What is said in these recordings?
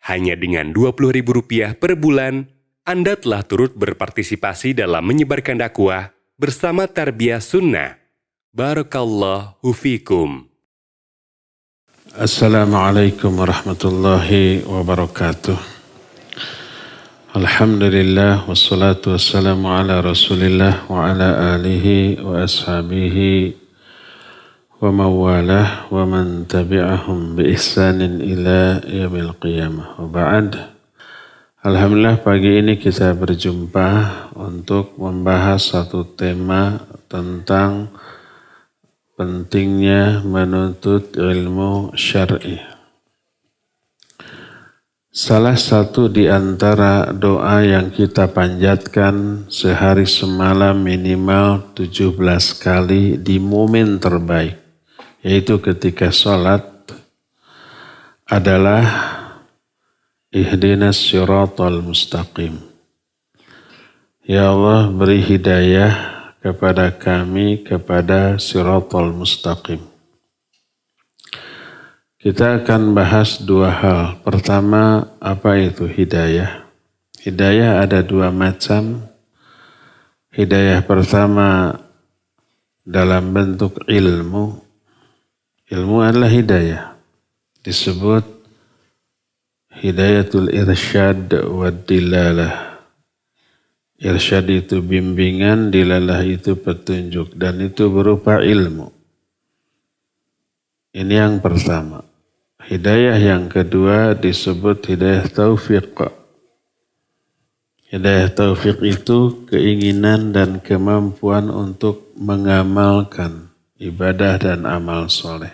Hanya dengan Rp20.000 per bulan, Anda telah turut berpartisipasi dalam menyebarkan dakwah bersama Tarbiyah Sunnah. Barakallahu fikum. Assalamualaikum warahmatullahi wabarakatuh. Alhamdulillah wassalatu wassalamu ala Rasulillah wa ala alihi wa ashabihi wa mawalah wa man tabi'ahum bi ihsanin ila yaumil qiyamah. Wa ba'd. Alhamdulillah pagi ini kita berjumpa untuk membahas satu tema tentang pentingnya menuntut ilmu syar'i. Salah satu di antara doa yang kita panjatkan sehari semalam minimal 17 kali di momen terbaik, yaitu ketika sholat, adalah ihdinas siratal mustaqim. Ya Allah, beri hidayah kepada kami kepada siratal mustaqim. Kita akan bahas dua hal. Pertama, apa itu hidayah? Hidayah ada dua macam. Hidayah pertama dalam bentuk ilmu. Ilmu adalah hidayah. Disebut hidayatul irsyad wa dilalah. Irsyad itu bimbingan, dilalah itu petunjuk. Dan itu berupa ilmu. Ini yang pertama. Hidayah yang kedua disebut hidayah taufiq. Hidayah taufiq itu keinginan dan kemampuan untuk mengamalkan ibadah dan amal soleh.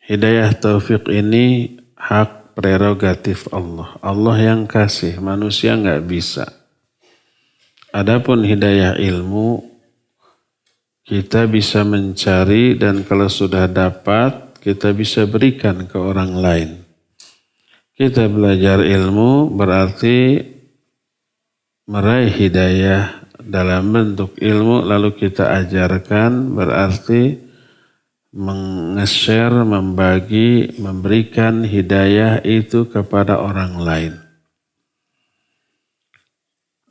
Hidayah taufiq ini hak prerogatif Allah. Allah yang kasih, manusia nggak bisa. Adapun hidayah ilmu, kita bisa mencari dan kalau sudah dapat, kita bisa berikan ke orang lain. Kita belajar ilmu berarti meraih hidayah dalam bentuk ilmu, lalu kita ajarkan berarti meng-share, membagi, memberikan hidayah itu kepada orang lain.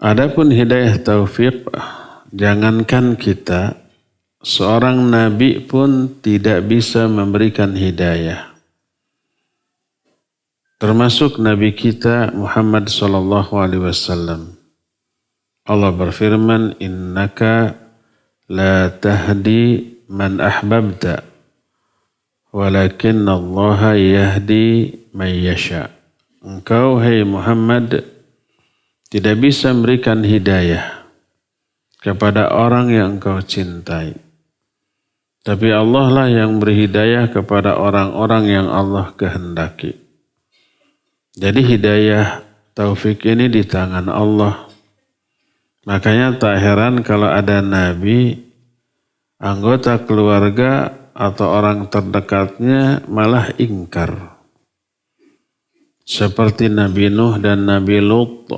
Adapun hidayah taufik, jangankan kita, seorang nabi pun tidak bisa memberikan hidayah. Termasuk nabi kita Muhammad SAW. Allah berfirman, innaka la tahdi man ahbabta, walakin Allah yahdi man yasha. Engkau, hai Muhammad, tidak bisa memberikan hidayah kepada orang yang engkau cintai. Tapi Allah lah yang beri hidayah kepada orang-orang yang Allah kehendaki. Jadi hidayah taufik ini di tangan Allah. Makanya tak heran kalau ada nabi, anggota keluarga atau orang terdekatnya malah ingkar. Seperti Nabi Nuh dan Nabi Lut.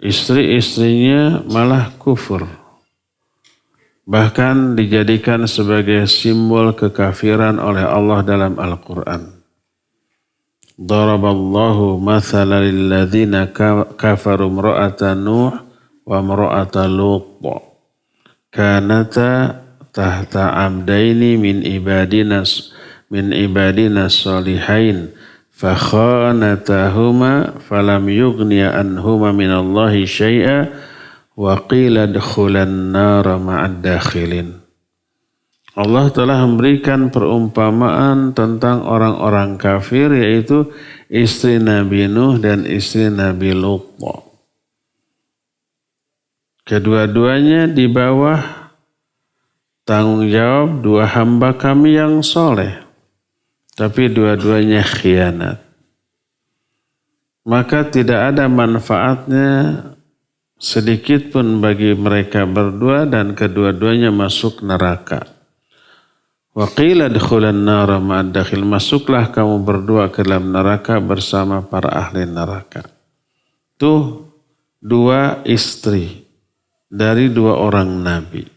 Istri-istrinya malah kufur. Bahkan dijadikan sebagai simbol kekafiran oleh Allah dalam Al-Quran. Daraballahu mathala lilladzina kafaru imra'ata Nuh wa imra'ata Lut. Kanata tahta abdaini min ibadina salihain. Fakhanatahuma falam yughniya anhuma minallahi syai'a. Wa qila dkhulan nara ma'ad dakhilin. Allah telah memberikan perumpamaan tentang orang-orang kafir, yaitu istri Nabi Nuh dan istri Nabi Lut. Kedua-duanya di bawah tanggung jawab dua hamba kami yang soleh. Tapi dua-duanya khianat. Maka tidak ada manfaatnya sedikit pun bagi mereka berdua dan kedua-duanya masuk neraka. Wa qila dkhulan nara ma'ad dakhil. Masuklah kamu berdua ke dalam neraka bersama para ahli neraka. Tuh dua istri dari dua orang nabi.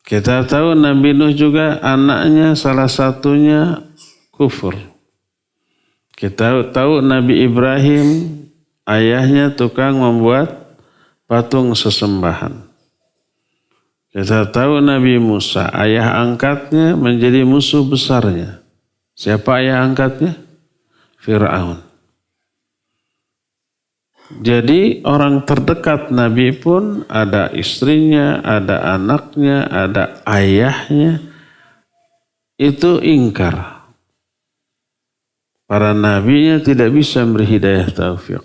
Kita tahu Nabi Nuh juga anaknya salah satunya kufur. Kita tahu Nabi Ibrahim ayahnya tukang membuat patung sesembahan. Kita tahu Nabi Musa, ayah angkatnya menjadi musuh besarnya. Siapa ayah angkatnya? Fir'aun. Jadi orang terdekat Nabi pun ada istrinya, ada anaknya, ada ayahnya. Itu ingkar. Para nabinya tidak bisa memberi hidayah taufik.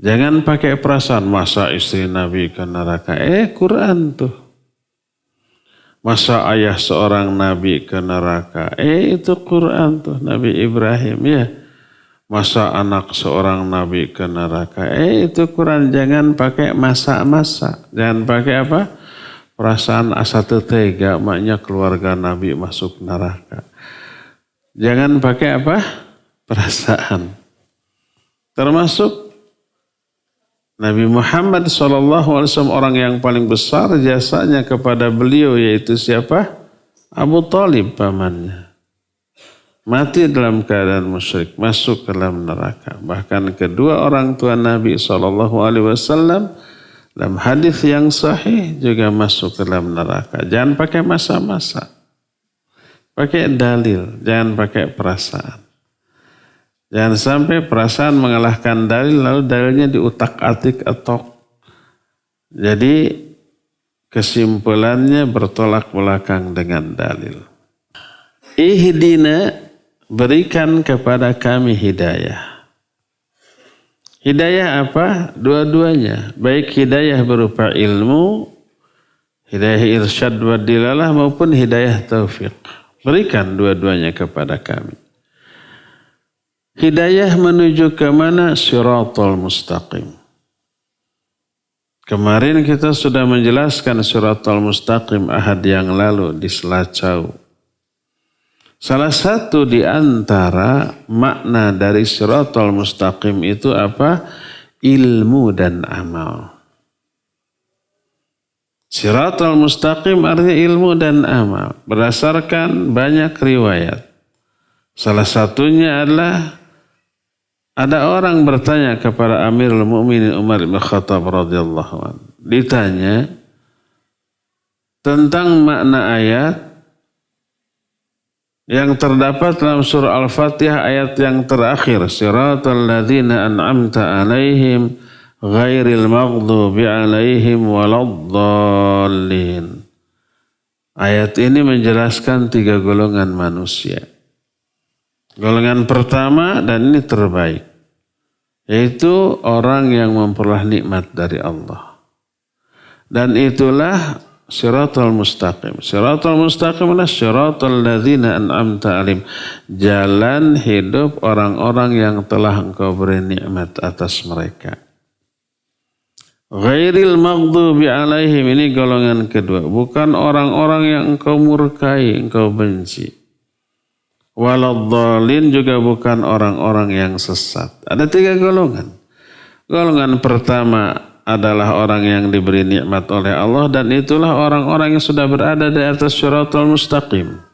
Jangan pakai perasaan masa istri Nabi ke neraka. Quran tuh. Masa ayah seorang Nabi ke neraka. Itu Quran tuh. Nabi Ibrahim ya. Masa anak seorang Nabi ke neraka. Itu Quran. Jangan pakai masa-masa. Jangan pakai apa? Perasaan asa tega. Maknya keluarga Nabi masuk neraka. Jangan pakai apa? Perasaan. Termasuk Nabi Muhammad SAW orang yang paling besar jasanya kepada beliau yaitu siapa? Abu Thalib pamannya. Mati dalam keadaan musyrik, masuk ke dalam neraka. Bahkan kedua orang tua Nabi SAW dalam hadis yang sahih juga masuk ke dalam neraka. Jangan pakai masa-masa. Pakai dalil, jangan pakai perasaan. Jangan sampai perasaan mengalahkan dalil, lalu dalilnya diutak-atik atok. Jadi kesimpulannya bertolak belakang dengan dalil. Ihdina, berikan kepada kami hidayah. Hidayah apa? Dua-duanya. Baik hidayah berupa ilmu, hidayah irsyad wa dilalah maupun hidayah taufik. Berikan dua-duanya kepada kami. Hidayah menuju ke mana? Siratal mustaqim. Kemarin kita sudah menjelaskan siratal mustaqim ahad yang lalu di Selacau. Salah satu di antara makna dari siratal mustaqim itu apa? Ilmu dan amal. Siratal mustaqim artinya ilmu dan amal. Berdasarkan banyak riwayat. Salah satunya adalah ada orang bertanya kepada Amirul Mukminin Umar bin Khattab radhiyallahu anhu. Ditanya tentang makna ayat yang terdapat dalam surah Al-Fatihah ayat yang terakhir. Siratal ladzina an'amta alaihim ghairil maghdubi alaihim waladdallin. Ayat ini menjelaskan 3 golongan manusia. Golongan pertama dan ini terbaik, yaitu orang yang memperoleh nikmat dari Allah. Dan itulah siratal mustaqim. Siratal mustaqim adalah siratal ladzina an'amta alaihim. Jalan hidup orang-orang yang telah engkau beri nikmat atas mereka. Ghairil maghdubi alaihim, ini golongan kedua. Bukan orang-orang yang engkau murkai, engkau benci. Waladdallin juga bukan orang-orang yang sesat. Ada 3 golongan. Golongan pertama adalah orang yang diberi nikmat oleh Allah dan itulah orang-orang yang sudah berada di atas siratal mustaqim.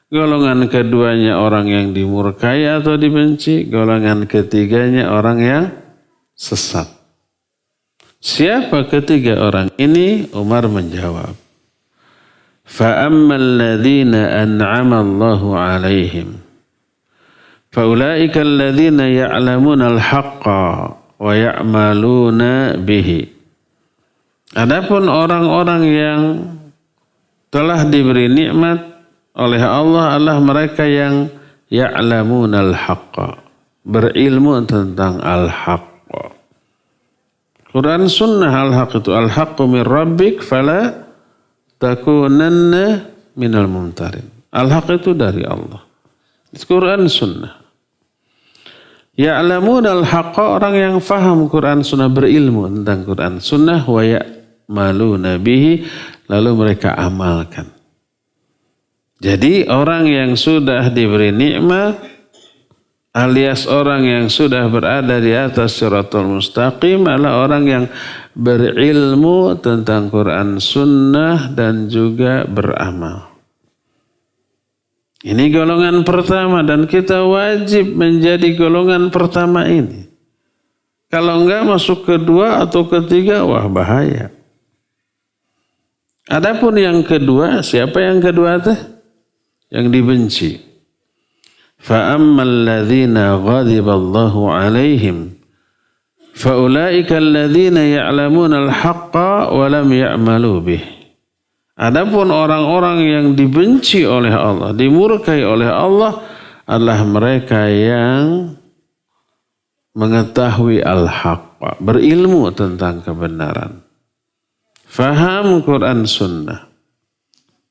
Golongan keduanya orang yang dimurkai atau dibenci. Golongan ketiganya orang yang sesat. Siapa ketiga orang ini? Umar menjawab. فَأَمَّا الَّذِينَ أَنْعَمَ اللَّهُ عَلَيْهِمْ فَأُولَٰئِكَ الَّذِينَ يَعْلَمُونَ الْحَقَّ وَيَعْمَلُونَ بِهِ. Adapun orang-orang yang telah diberi nikmat oleh Allah adalah mereka yang ya'lamunal haqqa, berilmu tentang al-haqq. Quran sunnah al-haqq itu al-haqqu min rabbik fala takunanna minal mumtarin. Al-haq itu dari Allah. Quran sunnah. Ya'lamun al-haqqa, orang yang faham Quran sunnah, berilmu tentang Quran sunnah, wa ya'maluna bihi, lalu mereka amalkan. Jadi orang yang sudah diberi nikmat alias orang yang sudah berada di atas siratal mustaqim adalah orang yang berilmu tentang Quran sunnah dan juga beramal. Ini golongan pertama dan kita wajib menjadi golongan pertama ini. Kalau enggak masuk kedua atau ketiga, wah bahaya. Adapun yang kedua, siapa yang kedua teh? Yang dibenci. فَأَمَّا الَّذِينَ غَضِبَ اللَّهُ عَلَيْهِمْ فَأُولَٰئِكَ الَّذِينَ يَعْلَمُونَ الْحَقَّ وَلَمْ يَعْمَلُوا بِهِ. Adapun orang-orang yang dibenci oleh Allah, dimurkai oleh Allah adalah mereka yang mengetahui al-haqq, berilmu tentang kebenaran. Faham Quran Sunnah.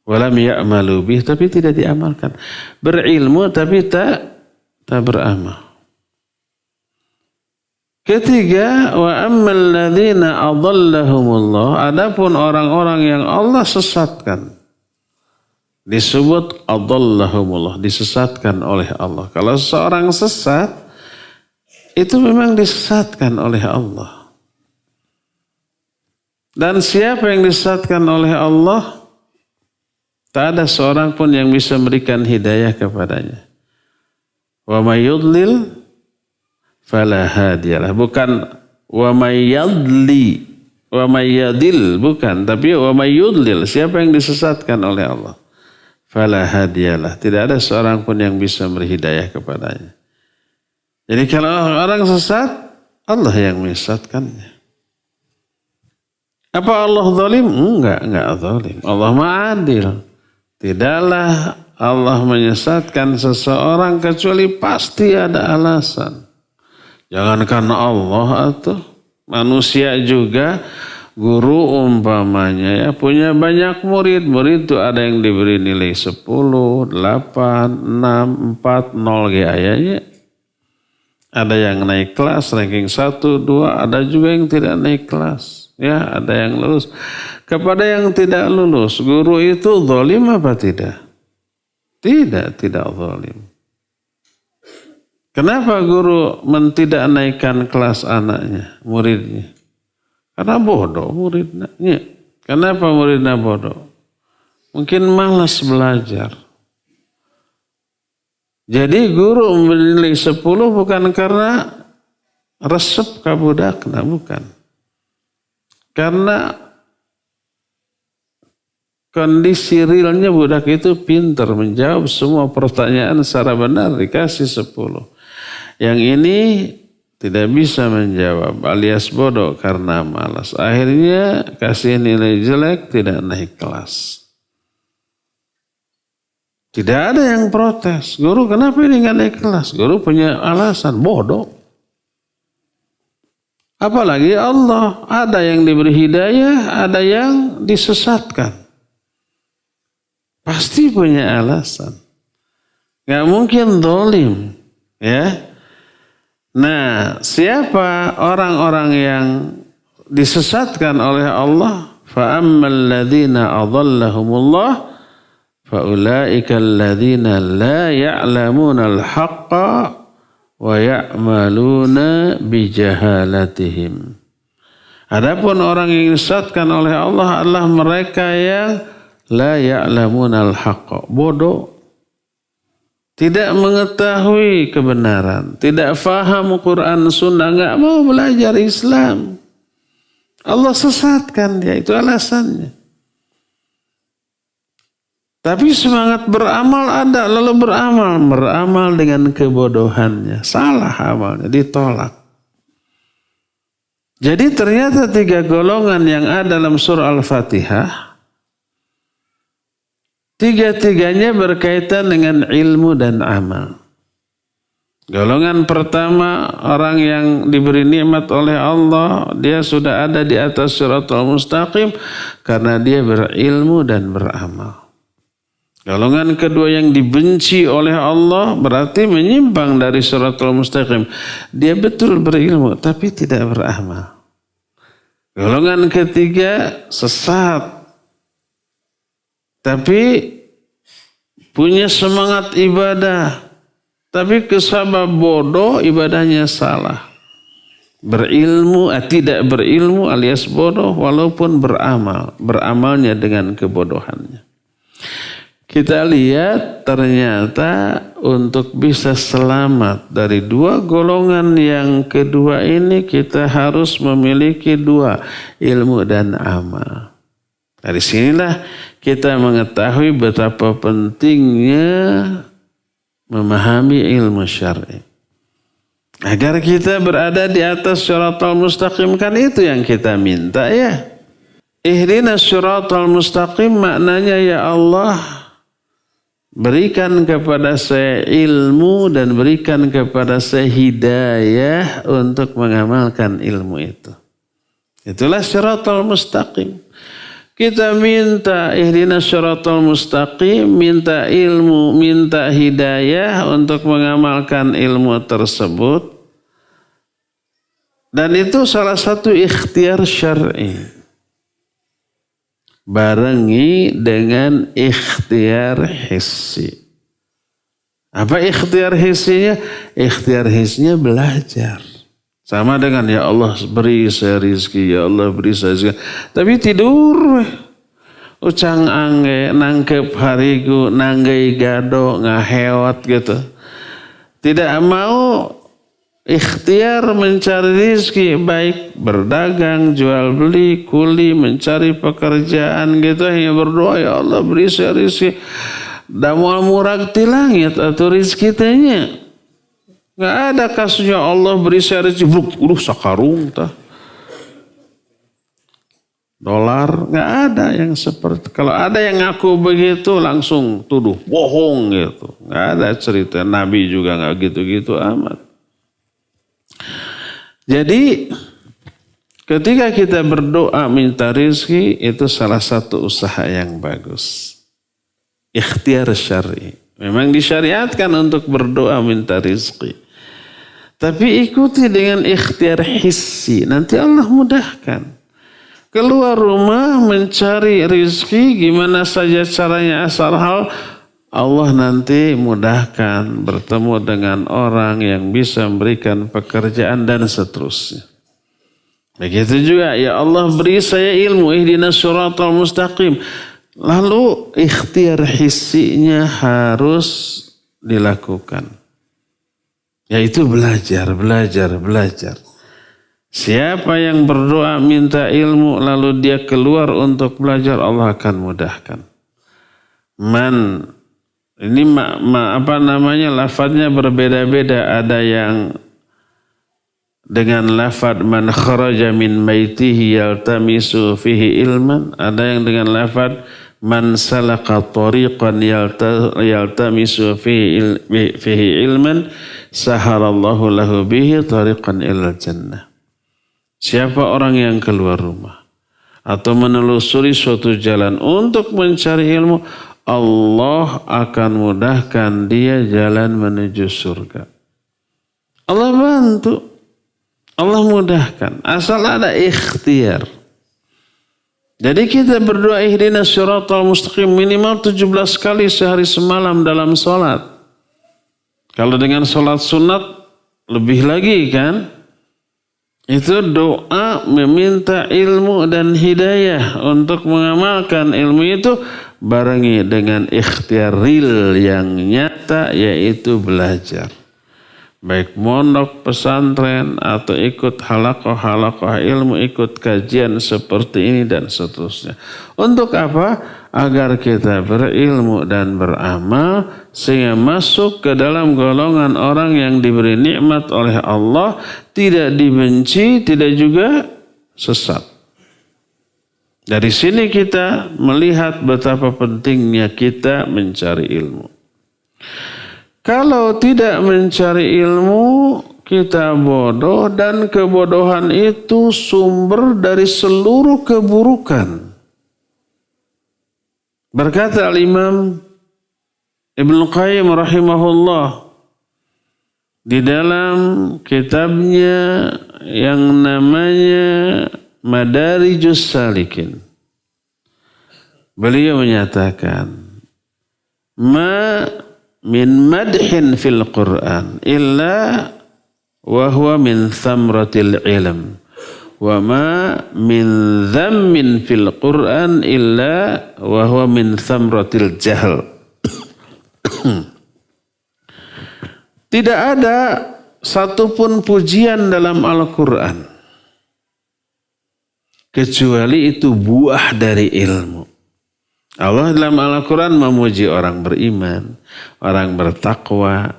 Walam ya'malu bih, tapi tidak diamalkan. Berilmu tapi tak beramal. Ketiga, wa ammal ladzina adallahumullah, adapun orang-orang yang Allah sesatkan. Disebut adallahumullah, disesatkan oleh Allah. Kalau seorang sesat, itu memang disesatkan oleh Allah. Dan siapa yang disesatkan oleh Allah, tak ada seorang pun yang bisa memberikan hidayah kepadanya. Wa may yudlil fala hadiyalah. Bukan wa may yadli, wa may yadil, bukan, tapi wa may yudlil, siapa yang disesatkan oleh Allah, fala hadiyalah, tidak ada seorang pun yang bisa memberi hidayah kepadanya. Jadi kalau orang sesat, Allah yang menyesatkannya. Apa Allah zalim? Enggak zalim. Allah ma'adil. Tidaklah Allah menyesatkan seseorang kecuali pasti ada alasan. Jangankan Allah atau manusia juga, guru umpamanya ya punya banyak murid. Murid itu ada yang diberi nilai 10, 8, 6, 4, 0 ayahnya. Ada yang naik kelas ranking 1, 2, ada juga yang tidak naik kelas. Ya, ada yang lulus. Kepada yang tidak lulus, guru itu zalim apa tidak? Tidak zalim. Kenapa guru tidak naikkan kelas anaknya, muridnya? Karena bodoh muridnya. Kenapa muridnya bodoh? Mungkin malas belajar. Jadi guru memberi nilai 10 bukan karena resep kabudakna, bukan. Karena kondisi realnya budak itu pintar menjawab semua pertanyaan secara benar, dikasih 10. Yang ini tidak bisa menjawab alias bodoh karena malas. Akhirnya kasih nilai jelek, tidak naik kelas. Tidak ada yang protes. Guru kenapa ini nggak naik kelas? Guru punya alasan, bodoh. Apalagi Allah, ada yang diberi hidayah, ada yang disesatkan. Pasti punya alasan. Gak mungkin zalim. Ya. Nah, siapa orang-orang yang disesatkan oleh Allah? Fa'ammal ladzina adallahumullah fa'ulaika alladzina la ya'lamuna al-haqqa wa ya'maluna bijahalatihim. Adapun orang yang disesatkan oleh Allah adalah mereka yang la ya'lamuna al-haqqa, bodoh, tidak mengetahui kebenaran, tidak faham Quran Sunnah, enggak mau belajar Islam. Allah sesatkan dia, itu alasannya. Tapi semangat beramal ada, lalu beramal dengan kebodohannya. Salah amalnya, ditolak. Jadi ternyata 3 golongan yang ada dalam surah Al-Fatihah, 3-tiganya berkaitan dengan ilmu dan amal. Golongan pertama, orang yang diberi nikmat oleh Allah, dia sudah ada di atas Shiratal Mustaqim karena dia berilmu dan beramal. Golongan kedua yang dibenci oleh Allah berarti menyimpang dari Shiratal Mustaqim. Dia betul berilmu tapi tidak beramal. Golongan ketiga sesat tapi punya semangat ibadah, tapi kesabab bodoh ibadahnya salah. Berilmu, tidak berilmu alias bodoh walaupun beramal, beramalnya dengan kebodohannya. Kita lihat ternyata untuk bisa selamat dari dua golongan yang kedua ini kita harus memiliki dua, ilmu dan amal. Dari sinilah kita mengetahui betapa pentingnya memahami ilmu syar'i. Agar kita berada di atas syiratal mustaqim, kan itu yang kita minta ya. Ihdinas syiratal mustaqim maknanya ya Allah, berikan kepada saya ilmu dan berikan kepada saya hidayah untuk mengamalkan ilmu itu. Itulah syiratal mustaqim. Kita minta ihdinas syiratal mustaqim, minta ilmu, minta hidayah untuk mengamalkan ilmu tersebut. Dan itu salah satu ikhtiar syar'i. Barengi dengan ikhtiar hissi. Apa ikhtiar hissinya? Ikhtiar hissinya belajar. Sama dengan ya Allah beri saya rizki, ya Allah beri saya rizki. Tapi tidur. Ucang angge, nangkep hariku, nanggai gado, ngahewat gitu. Tidak mau ikhtiar mencari rizki, baik berdagang, jual beli, kuli, mencari pekerjaan gitu. Hanya berdoa, ya Allah beri saya rizki. Damual murag ti langit atau rizki tanya. Gak ada kasusnya Allah beri saya rizki. Sakarung tah. Dolar, gak ada yang seperti. Kalau ada yang ngaku begitu langsung tuduh bohong gitu. Gak ada cerita. Nabi juga gak gitu-gitu amat. Jadi ketika kita berdoa minta rizki, itu salah satu usaha yang bagus. Ikhtiar syar'i. Memang disyariatkan untuk berdoa minta rizki. Tapi ikuti dengan ikhtiar hissi. Nanti Allah mudahkan. Keluar rumah mencari rizki, gimana saja caranya asal hal, Allah nanti mudahkan bertemu dengan orang yang bisa memberikan pekerjaan dan seterusnya. Begitu juga, ya Allah beri saya ilmu, ihdinas syiratal mustaqim. Lalu ikhtiar hissinya harus dilakukan. Yaitu belajar. Siapa yang berdoa minta ilmu lalu dia keluar untuk belajar, Allah akan mudahkan. Ini lafadznya berbeda-beda. Ada yang dengan lafadz man kharaja min baitihi yaltamisu fihi ilman. Ada yang dengan lafadz man salaka tariqan yaltamisu fihi ilman sahalallahu lahu bihi tariqan ilal jannah. Siapa orang yang keluar rumah atau menelusuri suatu jalan untuk mencari ilmu, Allah akan mudahkan dia jalan menuju surga. Allah bantu. Allah mudahkan. Asal ada ikhtiar. Jadi kita berdoa ihdinas syiratal mustaqim minimal 17 kali sehari semalam dalam sholat. Kalau dengan sholat sunat lebih lagi kan. Itu doa meminta ilmu dan hidayah untuk mengamalkan ilmu itu barengi dengan ikhtiar real yang nyata, yaitu belajar. Baik mondok pesantren atau ikut halakoh ilmu, ikut kajian seperti ini dan seterusnya. Untuk apa? Agar kita berilmu dan beramal sehingga masuk ke dalam golongan orang yang diberi nikmat oleh Allah, tidak dibenci, tidak juga sesat. Dari sini kita melihat betapa pentingnya kita mencari ilmu. Kalau tidak mencari ilmu, kita bodoh, dan kebodohan itu sumber dari seluruh keburukan. Berkata Al-Imam Ibnu Qayyim rahimahullah di dalam kitabnya yang namanya Madarijus Salikin. Beliau menyatakan, ma min madhin fil Qur'an illa wa huwa min thamratil ilm. Wa ma min dhammin fil Qur'an illa wa huwa min thamratil jahl. Tidak ada satupun pujian dalam Al-Quran kecuali itu buah dari ilmu. Allah dalam Al-Quran memuji orang beriman, orang bertakwa,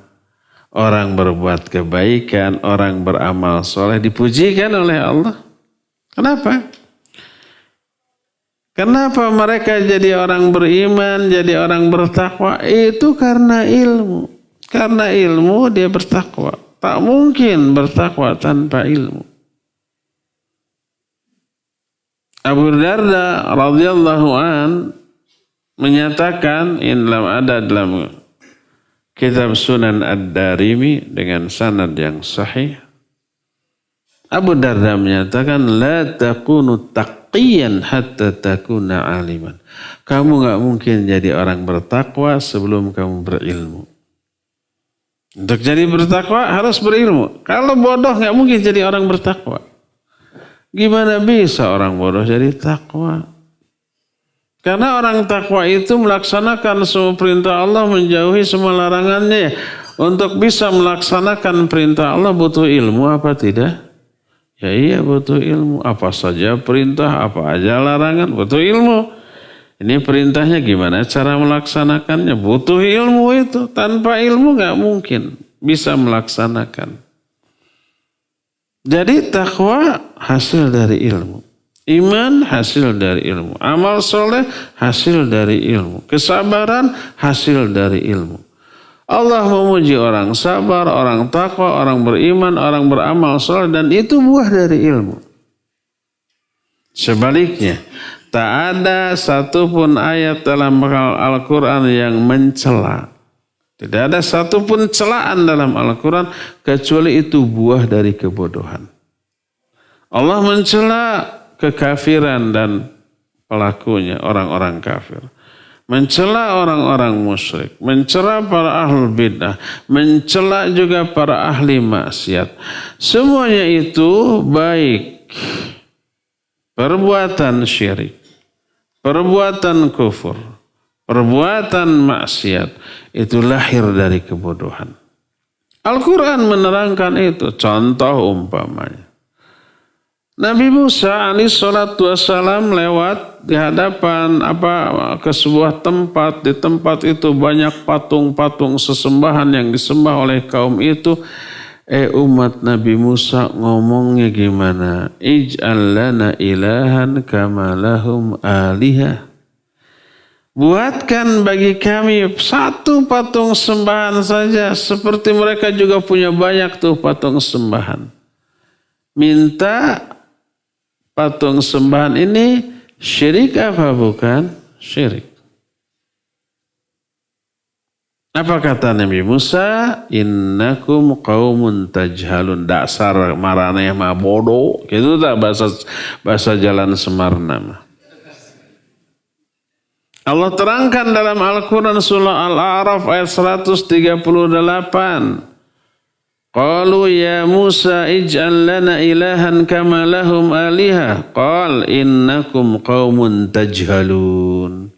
orang berbuat kebaikan, orang beramal soleh, dipujikan oleh Allah. Kenapa? Kenapa mereka jadi orang beriman, jadi orang bertakwa? Itu karena ilmu. Karena ilmu dia bertakwa. Tak mungkin bertakwa tanpa ilmu. Abu Darda radhiyallahu an menyatakan, dalam kitab Sunan Ad-Darimi dengan sanad yang sahih, Abu Darda menyatakan, la takunu taqiyan hatta takuna aliman. Kamu gak mungkin jadi orang bertakwa sebelum kamu berilmu. Untuk jadi bertakwa harus berilmu. Kalau bodoh gak mungkin jadi orang bertakwa. Gimana bisa orang bodoh jadi takwa? Karena orang takwa itu melaksanakan semua perintah Allah, menjauhi semua larangannya. Untuk bisa melaksanakan perintah Allah butuh ilmu apa tidak? Ya iya butuh ilmu. Apa saja perintah, apa aja larangan, butuh ilmu. Ini perintahnya gimana cara melaksanakannya? Butuh ilmu itu. Tanpa ilmu gak mungkin bisa melaksanakan. Jadi takwa hasil dari ilmu. Iman hasil dari ilmu. Amal soleh hasil dari ilmu. Kesabaran hasil dari ilmu. Allah memuji orang sabar, orang takwa, orang beriman, orang beramal soleh. Dan itu buah dari ilmu. Sebaliknya, tak ada satupun ayat dalam Al-Quran yang mencela. Tidak ada satupun celaan dalam Al-Quran kecuali itu buah dari kebodohan. Allah mencela kekafiran dan pelakunya, orang-orang kafir. Mencela orang-orang musyrik. Mencela para ahlul bidah. Mencela juga para ahli maksiat. Semuanya itu baik. Perbuatan syirik. Perbuatan kufur. Perbuatan maksiat itu lahir dari kebodohan. Al-Quran menerangkan itu. Contoh umpamanya. Nabi Musa alaihissalatu wassalam lewat di hadapan ke sebuah tempat. Di tempat itu banyak patung-patung sesembahan yang disembah oleh kaum itu. Umat Nabi Musa ngomongnya gimana? Ij'al lana ilahan kama lahum alihah. Buatkan bagi kami satu patung sembahan saja. Seperti mereka juga punya banyak tuh patung sembahan. Minta patung sembahan ini syirik apa bukan? Syirik. Apa kata Nabi Musa? Innakum qaumun tajhalun. Dasar maraneh mah bodoh. Itu tak bahasa Jalan Semarna. Allah terangkan dalam Al-Quran surah Al-A'raf ayat 138. Qalu ya Musa ij'al lana ilahan kama lahum alihah. Qal innakum qaumun tajhalun.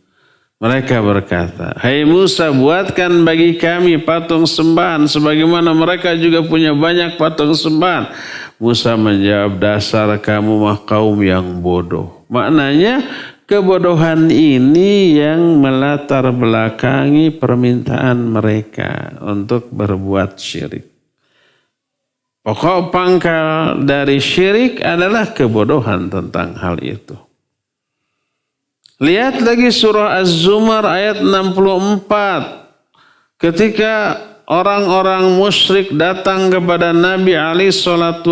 Mereka berkata, hai Musa, buatkan bagi kami patung sembahan sebagaimana mereka juga punya banyak patung sembahan. Musa menjawab, dasar kamu mah kaum yang bodoh. Maknanya kebodohan ini yang melatar belakangi permintaan mereka untuk berbuat syirik. Pokok pangkal dari syirik adalah kebodohan tentang hal itu. Lihat lagi surah Az-Zumar ayat 64. Ketika orang-orang musyrik datang kepada Nabi alaihissalam,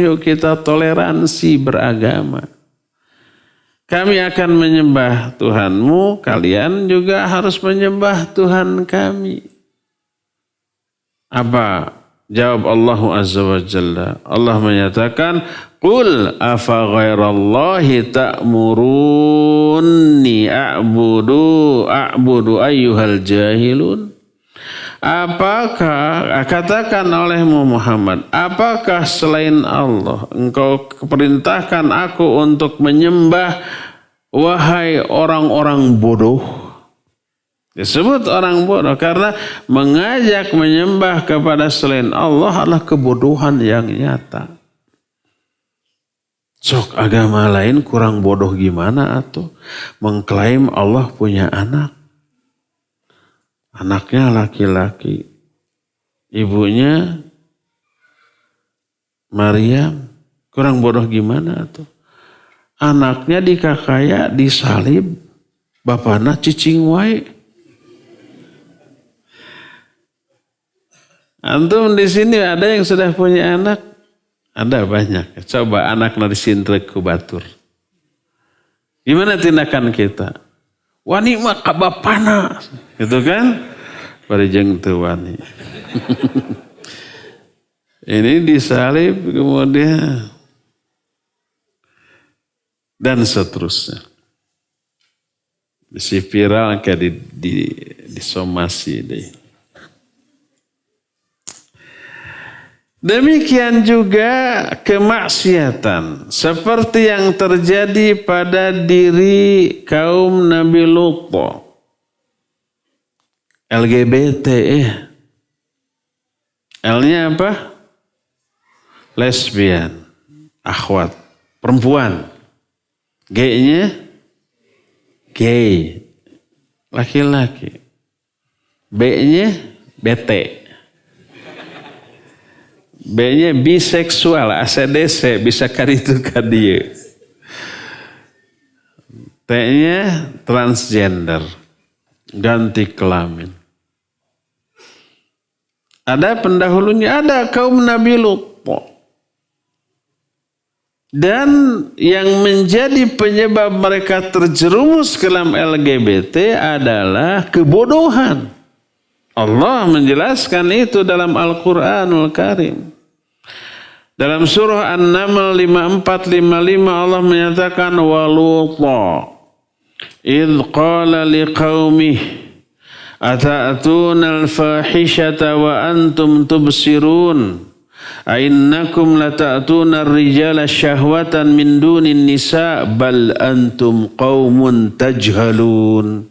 yuk kita toleransi beragama. Kami akan menyembah Tuhanmu, kalian juga harus menyembah Tuhan kami. Apa jawab Allah Azza wa Jalla? Allah menyatakan, Qul afa ghairallahi ta'muruni a'budu ayyuhal jahilun. Apakah, katakan olehmu Muhammad, apakah selain Allah engkau perintahkan aku untuk menyembah wahai orang-orang bodoh? Disebut orang bodoh karena mengajak menyembah kepada selain Allah adalah kebodohan yang nyata. Sok agama lain kurang bodoh gimana atuh? Mengklaim Allah punya anak. Anaknya laki-laki. Ibunya Maryam. Kurang bodoh gimana atuh? Anaknya dikakaya, disalib. Bapana cicing wae. Antum di sini ada yang sudah punya anak? Ada banyak. Coba anak disintrek ku batur. Gimana tindakan kita? Wani mah ka bapana. Gitu kan? Parijeng teu wani. Ini disalib kemudian dan seterusnya. Si viral kayak disomasi deh. Demikian juga kemaksiatan seperti yang terjadi pada diri kaum Nabi Lut. LGBT. L-nya apa? Lesbian, akhwat, perempuan. G-nya gay, laki-laki. B-nya bete. B-nya biseksual, ACDC, bisa kaditu kadieu. T-nya transgender, ganti kelamin. Ada pendahulunya, ada kaum Nabi Lut. Dan yang menjadi penyebab mereka terjerumus ke dalam LGBT adalah kebodohan. Allah menjelaskan itu dalam Al-Quranul Karim. Dalam surah An-Naml 54-55 Allah menyatakan waluta idh qala liqaumih ata'atuna al-fahishata wa antum tubsirun a'innakum lata'atuna ar-rijala syahwatan min dunin nisa bal antum qaumun tajhalun.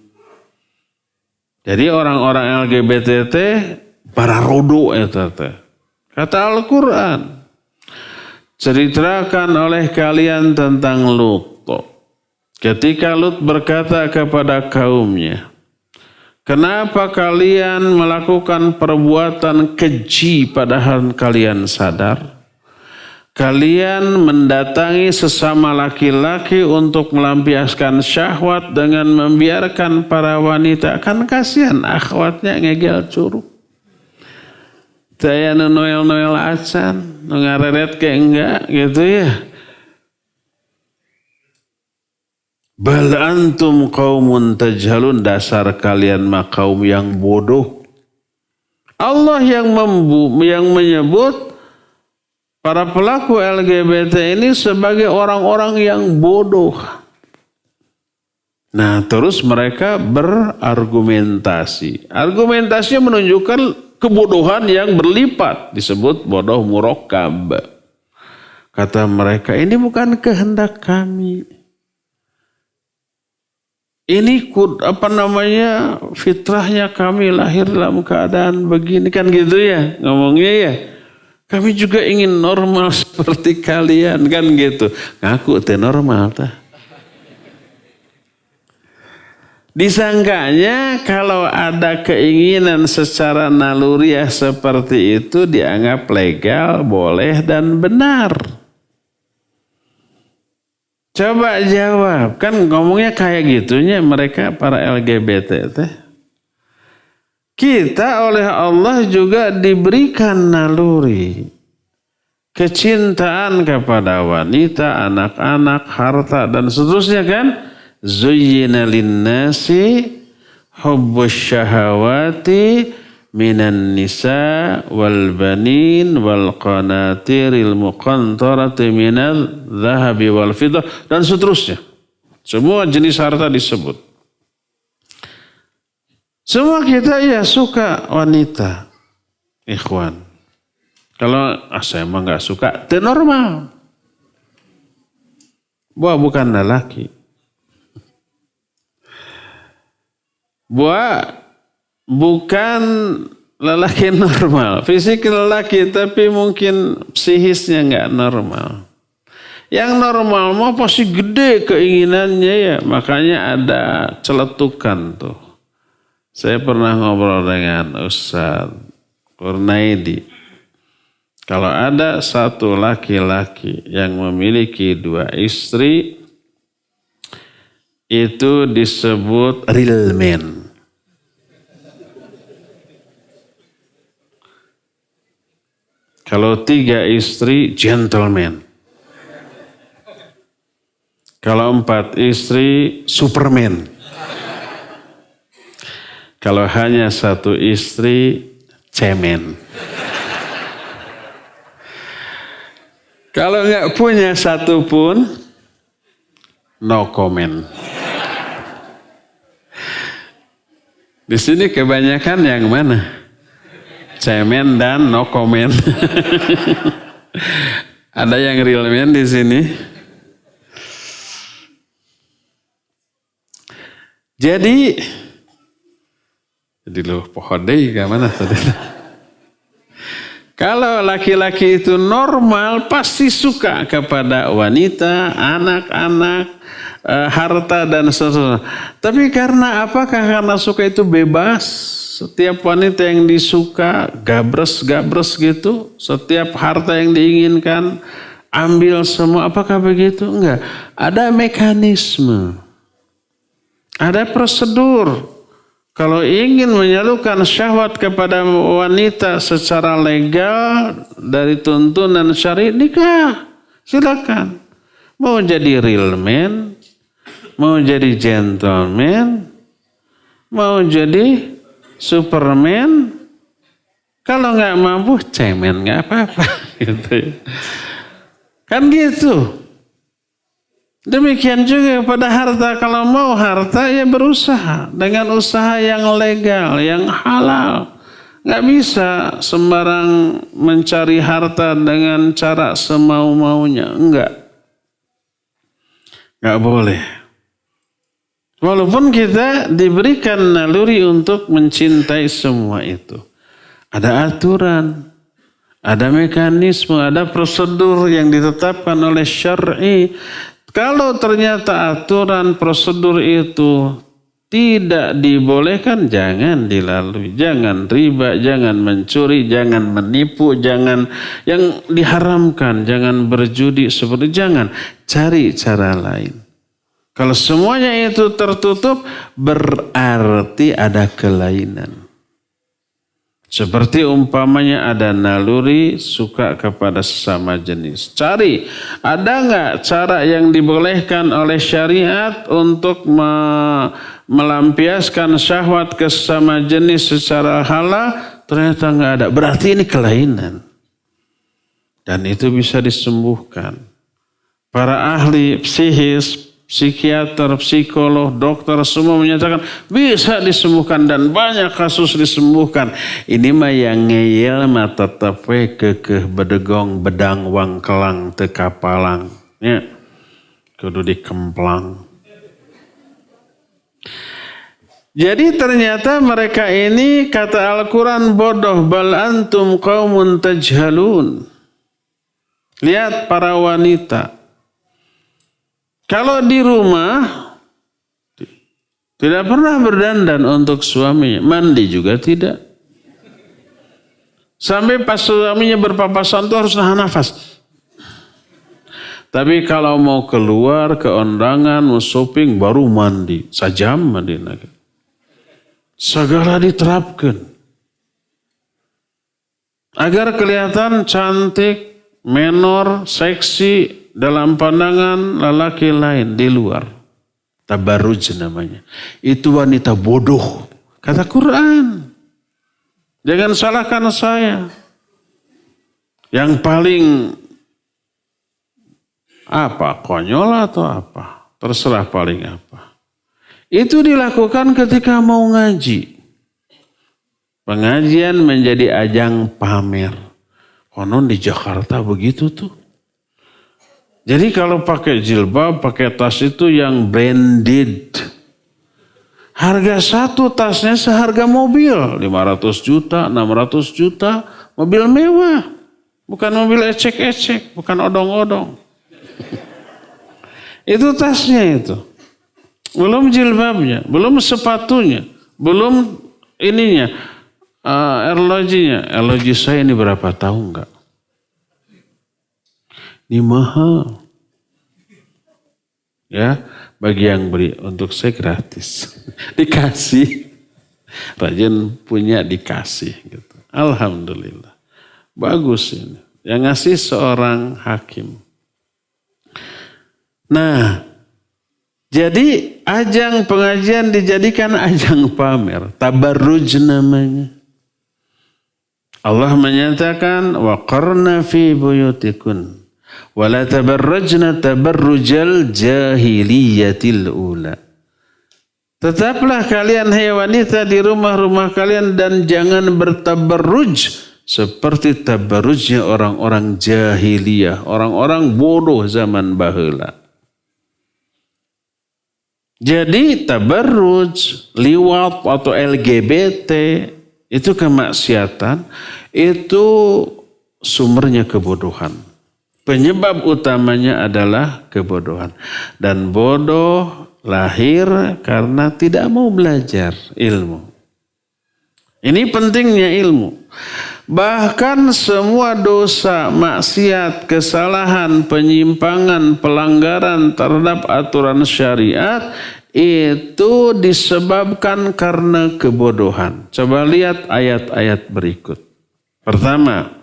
Jadi orang-orang LGBT para rodo eta teh. Kata Al-Qur'an, ceritakan oleh kalian tentang Lut. Ketika Lut berkata kepada kaumnya, kenapa kalian melakukan perbuatan keji padahal kalian sadar? Kalian mendatangi sesama laki-laki untuk melampiaskan syahwat dengan membiarkan para wanita. Kan kasihan akhwatnya ngegel curug. Saya noel-noel acan, ngareret kayak enggak gitu ya. Bal antum qaumun tajhalun, dasar kalian mah kaum yang bodoh. Allah yang menyebut para pelaku LGBT ini sebagai orang-orang yang bodoh. Nah, terus mereka berargumentasi. Argumentasinya menunjukkan kebodohan yang berlipat. Disebut bodoh murakkab. Kata mereka, ini bukan kehendak kami. Ini fitrahnya kami lahir dalam keadaan begini. Kan gitu ya ngomongnya ya. Kami juga ingin normal seperti kalian, kan gitu. Ngaku teh normal tah. Disangkanya kalau ada keinginan secara naluriah seperti itu dianggap legal, boleh dan benar. Coba jawab, kan ngomongnya kayak gitunya mereka para LGBT teh. Kita oleh Allah juga diberikan naluri. Kecintaan kepada wanita, anak-anak, harta, dan seterusnya kan. Zuyyina linnasi hubbus syahawati minan nisa wal banin wal qanatiril muqantarati minal zahabi wal fiddah. Dan seterusnya. Semua jenis harta disebut. Semua kita ya suka wanita, ikhwan. Kalau saya emang nggak suka, itu normal. Bukan lelaki. bukan lelaki normal. Fisik lelaki tapi mungkin psikisnya nggak normal. Yang normal mah pasti gede keinginannya ya. Makanya ada celetukan tuh. Saya pernah ngobrol dengan Ustaz Kurnaidi. Kalau ada satu laki-laki yang memiliki 2 istri, itu disebut real man. Kalau 3 istri, gentleman. Kalau 4 istri, superman. Kalau hanya 1 istri, cemen. Kalau nggak punya 1 pun, no comment. Di sini kebanyakan yang mana? Cemen dan no comment. Ada yang real man di sini. Jadi loh pohon deh gimana tadi? Kalau laki-laki itu normal pasti suka kepada wanita, anak-anak, harta dan seterusnya. Tapi karena apakah? Karena suka itu bebas. Setiap wanita yang disuka gabres gitu. Setiap harta yang diinginkan ambil semua. Apakah begitu? Enggak. Ada mekanisme. Ada prosedur. Kalau ingin menyalurkan syahwat kepada wanita secara legal dari tuntunan syari, nikah. Silakan. Mau jadi real man, mau jadi gentleman, mau jadi superman, kalau nggak mampu cemen nggak apa-apa. Gitu. Kan gitu. Demikian juga pada harta, kalau mau harta ya berusaha dengan usaha yang legal, yang halal. Nggak bisa sembarang mencari harta dengan cara semau-maunya, nggak boleh. Walaupun kita diberikan naluri untuk mencintai semua itu, ada aturan, ada mekanisme, ada prosedur yang ditetapkan oleh syar'i. Kalau ternyata aturan prosedur itu tidak dibolehkan, jangan dilalui. Jangan riba, jangan mencuri, jangan menipu, jangan yang diharamkan, jangan berjudi, seperti jangan. Cari cara lain. Kalau semuanya itu tertutup, berarti ada kelainan. Seperti umpamanya ada naluri suka kepada sesama jenis. Cari, ada nggak cara yang dibolehkan oleh syariat untuk melampiaskan syahwat ke sesama jenis secara halal? Ternyata nggak ada. Berarti ini kelainan. Dan itu bisa disembuhkan. Para ahli psikis, psikiater, psikolog, dokter semua menyatakan bisa disembuhkan dan banyak kasus disembuhkan. Ini mah yang ngeyel mah tetep kekeh bedegong bedang wangkelang tekapalang. Ya. Kudu dikemplang. Jadi ternyata mereka ini kata Al-Quran bodoh, bal antum qaumun tajhalun. Lihat para wanita. Kalau di rumah tidak pernah berdandan untuk suaminya, mandi juga tidak. Sampai pas suaminya berpapasan itu harus nahan nafas. Tapi kalau mau keluar ke undangan, mau shopping, baru mandi. Sajam mandi lagi. Segala diterapkan. Agar kelihatan cantik, menor, seksi, dalam pandangan lelaki lain di luar. Tabarruj namanya. Itu wanita bodoh. Kata Quran. Jangan salahkan saya. Yang paling apa? Konyol atau apa? Terserah paling apa. Itu dilakukan ketika mau ngaji. Pengajian menjadi ajang pamer. Konon di Jakarta begitu tuh. Jadi kalau pakai jilbab, pakai tas itu yang branded. Harga satu tasnya seharga mobil. 500 juta, 600 juta. Mobil mewah. Bukan mobil ecek-ecek. Bukan odong-odong. Itu tasnya itu. Belum jilbabnya. Belum sepatunya. Belum ininya. Arlojinya. Arloji saya ini berapa, tahu enggak? Ini mahal. Ya. Bagi yang beri, untuk saya gratis. Dikasih. Rajin punya dikasih. Gitu. Alhamdulillah. Bagus ini. Yang ngasih seorang hakim. Nah, jadi ajang pengajian dijadikan ajang pamer. Tabarruj namanya. Allah menyatakan, وَقَرْنَ فِي بُيُوتِكُنْ wala tabarrajna tabarrujal jahiliyatil ula. Tetaplah kalian hai wanita di rumah-rumah kalian dan jangan bertabarruj seperti tabarrujnya orang-orang jahiliyah, orang-orang bodoh zaman baheula. Jadi tabarruj, liwat atau LGBT itu kemaksiatan, itu sumbernya kebodohan. Penyebab utamanya adalah kebodohan. Dan bodoh lahir karena tidak mau belajar ilmu. Ini pentingnya ilmu. Bahkan semua dosa, maksiat, kesalahan, penyimpangan, pelanggaran terhadap aturan syariat itu disebabkan karena kebodohan. Coba lihat ayat-ayat berikut. Pertama,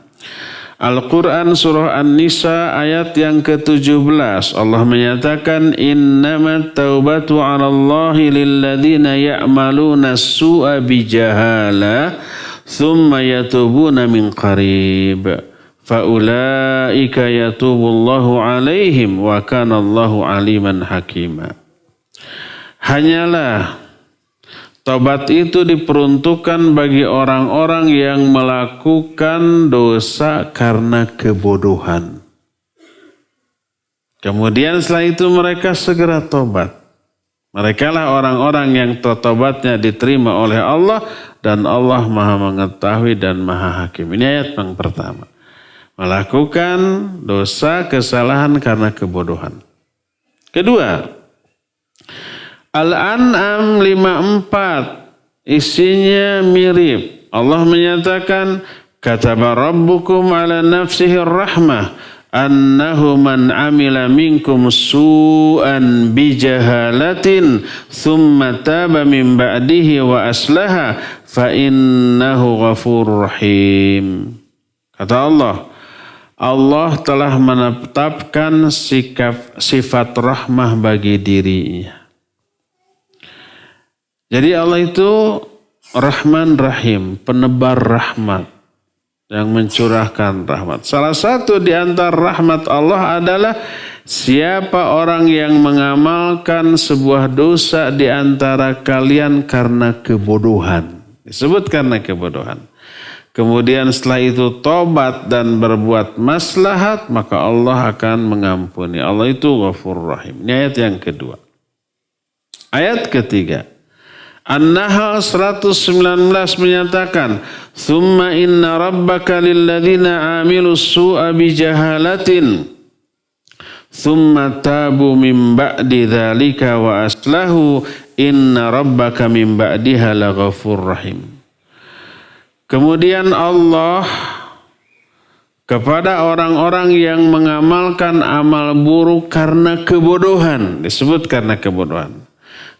Al-Quran surah An-Nisa ayat yang ke-17. Allah menyatakan innamat taubatu 'alallahi lilladzina ya'maluna as-su'a bijahala thumma yatubuna min qarib faulaika yatubullahu 'alaihim wa kana Allahu 'aliman hakima. Hanyalah tobat itu diperuntukkan bagi orang-orang yang melakukan dosa karena kebodohan. Kemudian setelah itu mereka segera tobat. Mereka lah orang-orang yang tobatnya diterima oleh Allah dan Allah Maha Mengetahui dan Maha Hakim. Ini ayat yang pertama. Melakukan dosa kesalahan karena kebodohan. Kedua, Al-An'am 54 isinya mirip. Allah menyatakan kataba rabbukum ala nafsihi rahmah annahu man amila minkum su'an bijahalatin thumma taba min ba'dihi wa aslaha fa innahu ghafurur rahim. Kata Allah telah menetapkan sifat rahmah bagi dirinya. Jadi Allah itu Rahman Rahim, penebar rahmat, yang mencurahkan rahmat. Salah satu di antara rahmat Allah adalah siapa orang yang mengamalkan sebuah dosa di antara kalian karena kebodohan. Disebut karena kebodohan. Kemudian setelah itu tobat dan berbuat maslahat, maka Allah akan mengampuni. Allah itu Ghafurur Rahim. Ini ayat yang kedua. Ayat ketiga. An-Nahl 119 menyatakan, "Tsumma inna rabbaka lilladzina 'amilus su'a bijahalatin tsumma tabu min ba'di dzalika wa aslahu inna rabbaka min ba'diha laghafurur rahim." Kemudian Allah kepada orang-orang yang mengamalkan amal buruk karena kebodohan, disebut karena kebodohan.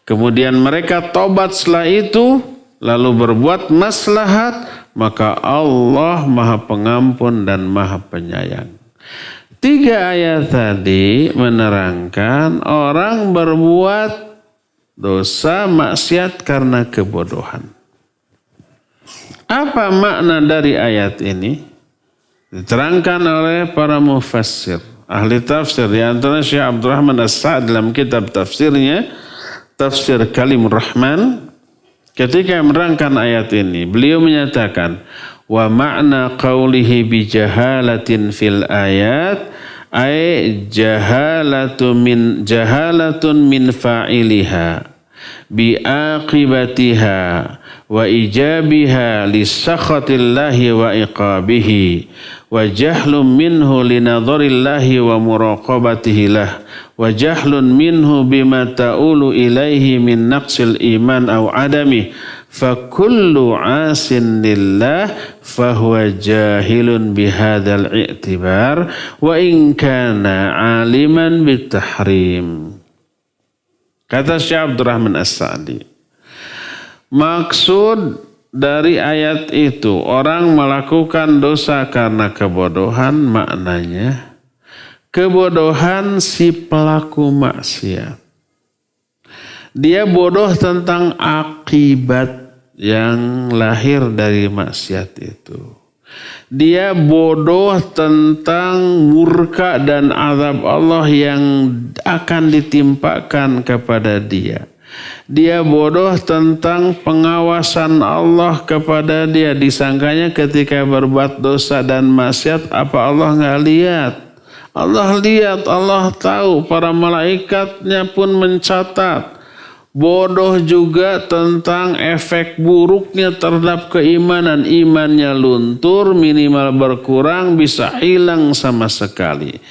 Kemudian mereka tobat setelah itu, lalu berbuat maslahat, maka Allah Maha Pengampun dan Maha Penyayang. 3 ayat tadi menerangkan orang berbuat dosa maksiat karena kebodohan. Apa makna dari ayat ini? Diterangkan oleh para mufassir, ahli tafsir, di antara Syekh Abdurrahman As-Sa'd dalam kitab tafsirnya, Tafsir Kalimur Rahman, ketika menerangkan ayat ini, beliau menyatakan, wa ma'na qawlihi bijahalatin fil ayat, ay jahalatun min fa'iliha, biaqibatiha wa ijabiha lisakhatillahi wa iqabihi wa jahlun minhu linadharillahi wa muraqabatihi lah wa jahlun minhu bima ta'ulu ilaihi min naqsil iman aw adami fa kullu asin lillah fahuwa jahilun bihadzal i'tibar wa in kana aliman bitahrim. Kata Syekh Abdurrahman As-Sa'di, maksud dari ayat itu orang melakukan dosa karena kebodohan, maknanya kebodohan si pelaku maksiat. Dia bodoh tentang akibat yang lahir dari maksiat itu. Dia bodoh tentang murka dan azab Allah yang akan ditimpakan kepada dia. Dia bodoh tentang pengawasan Allah kepada dia. Disangkanya ketika berbuat dosa dan maksiat, apa Allah nggak lihat? Allah lihat, Allah tahu, para malaikatnya pun mencatat. Bodoh juga tentang efek buruknya terhadap keimanan. Imannya luntur, minimal berkurang, bisa hilang sama sekali.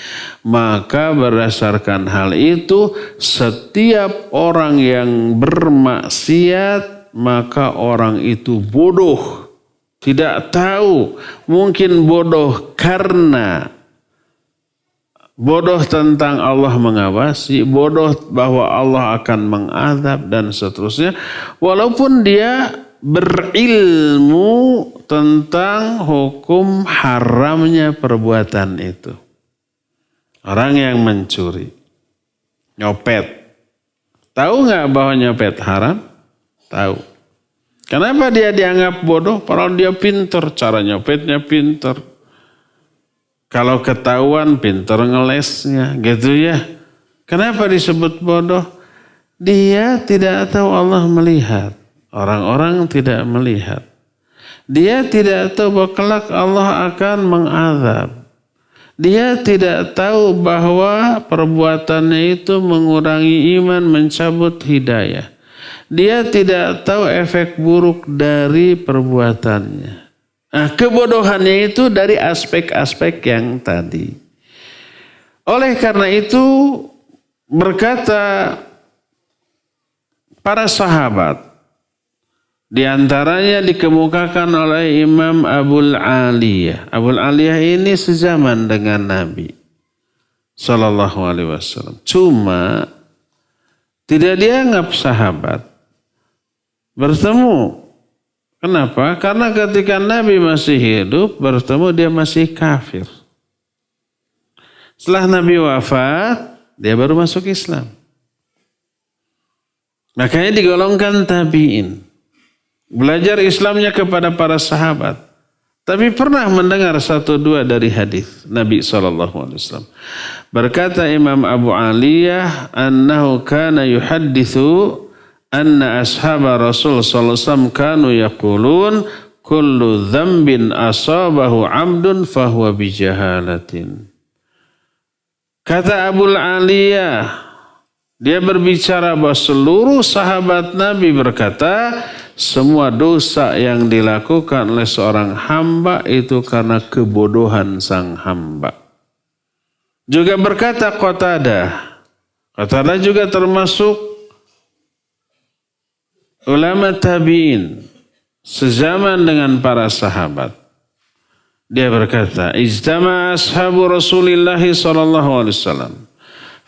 Maka berdasarkan hal itu, setiap orang yang bermaksiat, maka orang itu bodoh. Tidak tahu, mungkin bodoh karena bodoh tentang Allah mengawasi, bodoh bahwa Allah akan mengadab dan seterusnya. Walaupun dia berilmu tentang hukum haramnya perbuatan itu. Orang yang mencuri, nyopet, tahu nggak bahwa nyopet haram? Tahu. Kenapa dia dianggap bodoh? Padahal dia pintar, cara nyopetnya pintar. Kalau ketahuan pintar ngelesnya gitu ya. Kenapa disebut bodoh? Dia tidak tahu Allah melihat. Orang-orang tidak melihat. Dia tidak tahu bahwa kelak Allah akan mengadab. Dia tidak tahu bahwa perbuatannya itu mengurangi iman, mencabut hidayah. Dia tidak tahu efek buruk dari perbuatannya. Nah, kebodohannya itu dari aspek-aspek yang tadi. Oleh karena itu berkata para sahabat, di antaranya dikemukakan oleh Imam Abul Aliyah. Abul Aliyah ini sezaman dengan Nabi Sallallahu Alaihi Wasallam. Cuma tidak dianggap sahabat. Bertemu. Kenapa? Karena ketika Nabi masih hidup, bertemu dia masih kafir. Setelah Nabi wafat, dia baru masuk Islam. Makanya digolongkan tabi'in. Belajar Islamnya kepada para sahabat. Tapi pernah mendengar satu dua dari hadis Nabi SAW. Berkata Imam Abu Aliyah, annahu kana yuhaddithu anna ashaba Rasul sallallahu alaihi wasallam kanu yaqulun kullu dzambin asabahu 'abdun fahuwa bijahalatin. Kata Abul Aliyah, dia berbicara bahwa seluruh sahabat Nabi berkata, semua dosa yang dilakukan oleh seorang hamba itu karena kebodohan sang hamba. Juga berkata Qatadah. Qatadah juga termasuk ulama tabi'in sezaman dengan para sahabat. Dia berkata, ijtama ashabu Rasulillah sallallahu alaihi wasallam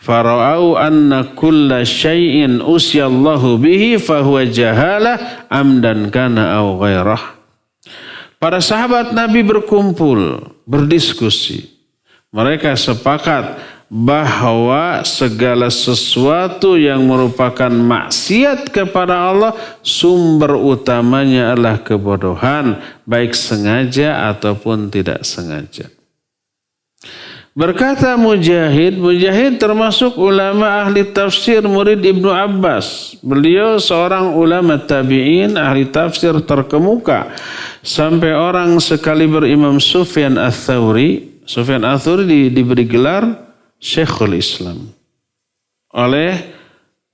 fara'au anna kulla syai'in usyallahu bihi fahuwa jahalah amdan kana aw ghairah. Para sahabat Nabi berkumpul, berdiskusi. Mereka sepakat bahwa segala sesuatu yang merupakan maksiat kepada Allah, sumber utamanya adalah kebodohan, baik sengaja ataupun tidak sengaja. Berkata Mujahid, Mujahid termasuk ulama ahli tafsir murid Ibnu Abbas. Beliau seorang ulama tabi'in, ahli tafsir terkemuka. Sampai orang sekaliber Imam Sufyan Ats-Tsauri, Sufyan Ats-Tsauri diberi gelar Syekhul Islam oleh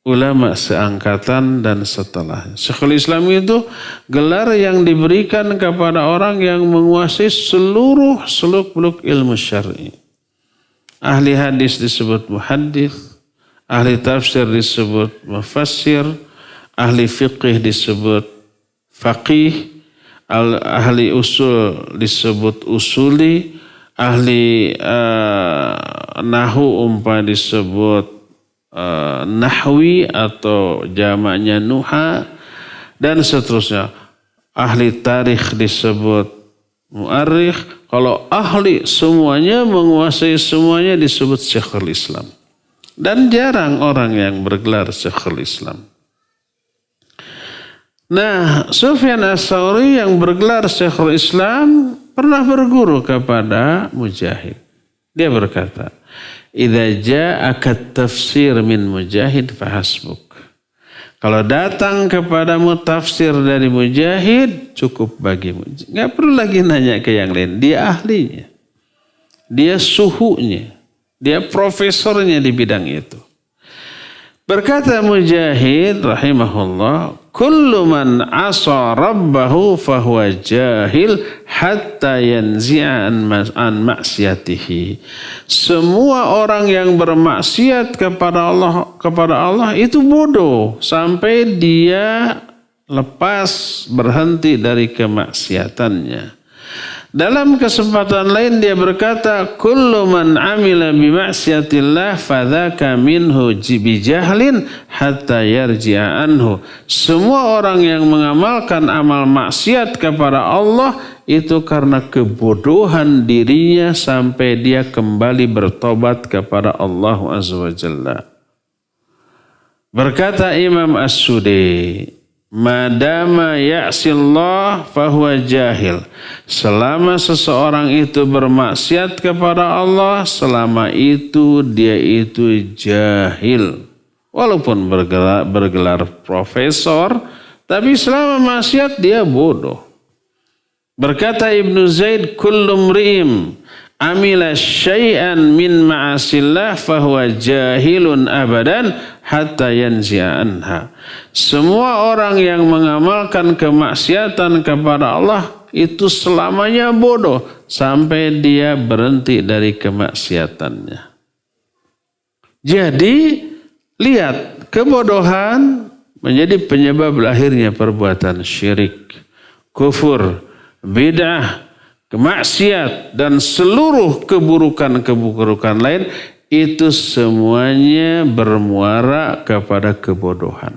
ulama seangkatan dan setelahnya. Syekhul Islam itu gelar yang diberikan kepada orang yang menguasai seluruh seluk-beluk ilmu syar'i. Ahli hadis disebut muhaddits, ahli tafsir disebut mufassir, ahli fiqih disebut faqih, ahli usul disebut usuli, ahli nahu disebut nahwi atau jamaknya nuha dan seterusnya. Ahli tarikh disebut muarrikh. Kalau ahli semuanya menguasai semuanya disebut Syekhul Islam. Dan jarang orang yang bergelar Syekhul Islam. Nah, Sufyan Ats-Tsauri yang bergelar Syekhul Islam pernah berguru kepada Mujahid. Dia berkata, "Idza ja'aka tafsir min Mujahid fahasbuk." Kalau datang kepadamu tafsir dari Mujahid, cukup bagimu. Enggak perlu lagi nanya ke yang lain. Dia ahlinya. Dia suhunya. Dia profesornya di bidang itu. Berkata Mujahid rahimahullah, "Kullu man asa rabbahu fahuwa jahil hatta yanzi'a an maksiatihi." Semua orang yang bermaksiat kepada Allah itu bodoh sampai dia lepas berhenti dari kemaksiatannya. Dalam kesempatan lain dia berkata, "Kullu man amila bi maksiatillah fadzaka minhu bijahlin hatta yarji'a anhu." Semua orang yang mengamalkan amal maksiat kepada Allah itu karena kebodohan dirinya sampai dia kembali bertobat kepada Allah Azza wa Jalla. Berkata Imam As-Sudi, "Madama ya'sillah fahuwa jahil." Selama seseorang itu bermaksiat kepada Allah, selama itu dia itu jahil. Walaupun bergelar profesor, tapi selama maksiat dia bodoh. Berkata Ibnu Zaid, "Kullu mri'im amila syai'an min ma'asillah fahuwa jahilun abadan hatta yanzi'a anha." Semua orang yang mengamalkan kemaksiatan kepada Allah itu selamanya bodoh sampai dia berhenti dari kemaksiatannya. Jadi lihat, kebodohan menjadi penyebab lahirnya perbuatan syirik, kufur, bid'ah, kemaksiat dan seluruh keburukan-keburukan lain itu semuanya bermuara kepada kebodohan.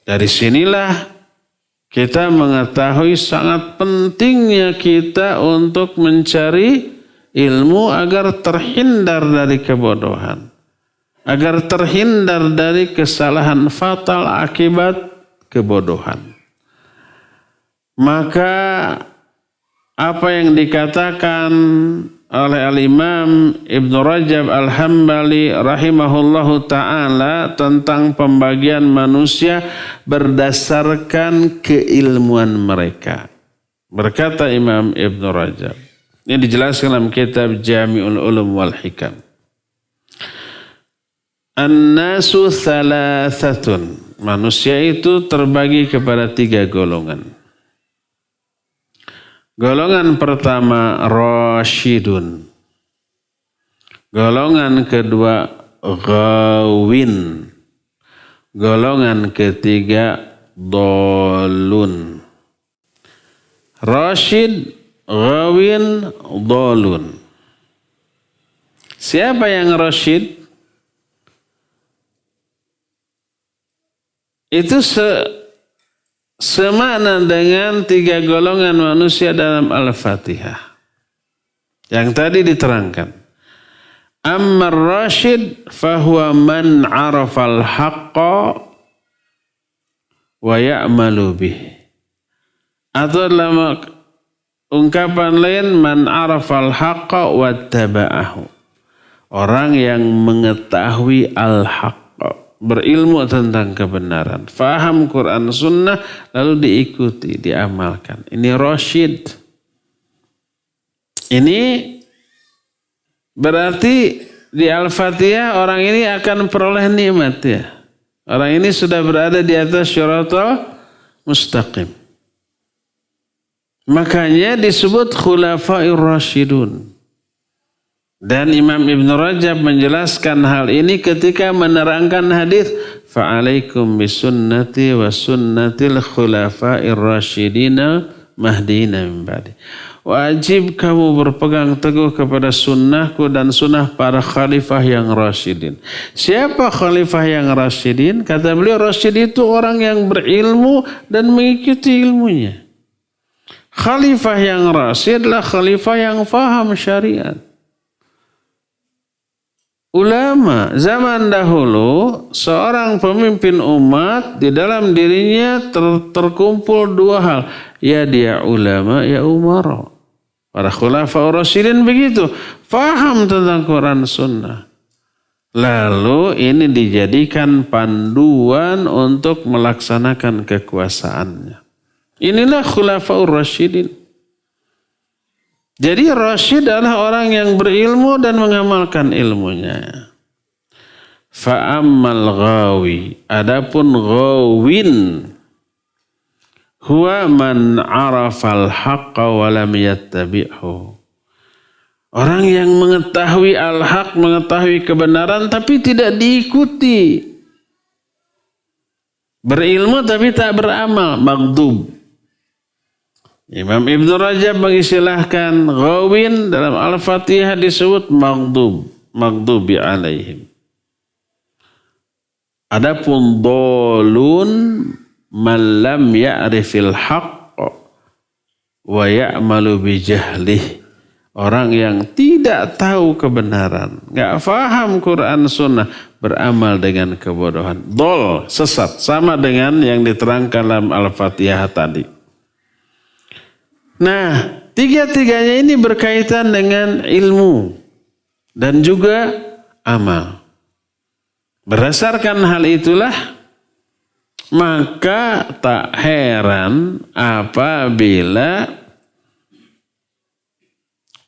Dari sinilah kita mengetahui sangat pentingnya kita untuk mencari ilmu agar terhindar dari kebodohan. Agar terhindar dari kesalahan fatal akibat kebodohan. Maka apa yang dikatakan oleh Al-Imam Ibn Rajab Al-Hambali rahimahullahu ta'ala tentang pembagian manusia berdasarkan keilmuan mereka. Berkata Imam Ibn Rajab, ini dijelaskan dalam kitab Jami'ul Ulum wal Hikam. An-nasu thalathatun. Manusia itu terbagi kepada 3 golongan. Golongan pertama rasyidun. Golongan kedua ghawin. Golongan ketiga dhalun. Rasyid, ghawin, dhalun. Siapa yang rasyid? Itu semakna dengan 3 golongan manusia dalam Al-Fatihah. Yang tadi diterangkan. Ammar rasyid fahuwa man arafal haqqa wa ya'malu bih. Atau dalam ungkapan lain, man arafal haqqa wa taba'ahu. Orang yang mengetahui al-haqqa. Berilmu tentang kebenaran, faham Quran Sunnah, lalu diikuti, diamalkan. Ini rasyid. Ini berarti di Al-Fatihah orang ini akan peroleh nikmat ya. Orang ini sudah berada di atas syiratal mustaqim. Makanya disebut khulafair rasyidun. Dan Imam Ibn Rajab menjelaskan hal ini ketika menerangkan hadis fa'alaikum bisunnati wa sunnatil khulafair rasyidina mahdina min ba'di. Wajib kamu berpegang teguh kepada sunnahku dan sunnah para khalifah yang rasyidin. Siapa khalifah yang rasyidin? Kata beliau, rasyid itu orang yang berilmu dan mengikuti ilmunya. Khalifah yang rasyid adalah khalifah yang faham syariat. Ulama zaman dahulu, seorang pemimpin umat di dalam dirinya terkumpul dua hal. Ya dia ulama, ya umara. Para khulafaur rasyidin begitu. Faham tentang Quran Sunnah. Lalu ini dijadikan panduan untuk melaksanakan kekuasaannya. Inilah khulafaur rasyidin. Jadi rasyid adalah orang yang berilmu dan mengamalkan ilmunya. Fa'ammal ghawi. Adapun ghawin. Huwa man arafal haqqa wa lam yattabi'hu. Orang yang mengetahui al-haq, mengetahui kebenaran tapi tidak diikuti. Berilmu tapi tak beramal, maghdub. Imam Ibn Rajab mengistilahkan ghawin dalam Al-Fatihah disebut maghdub, maghdubi alaihim. Adapun dhalun man lam ya'rifil haqq wa ya'malu bi jahlih. Orang yang tidak tahu kebenaran, enggak faham Quran Sunnah, beramal dengan kebodohan. Dhol, sesat, sama dengan yang diterangkan dalam Al-Fatihah tadi. Nah, tiga-tiganya ini berkaitan dengan ilmu dan juga amal. Berdasarkan hal itulah, maka tak heran apabila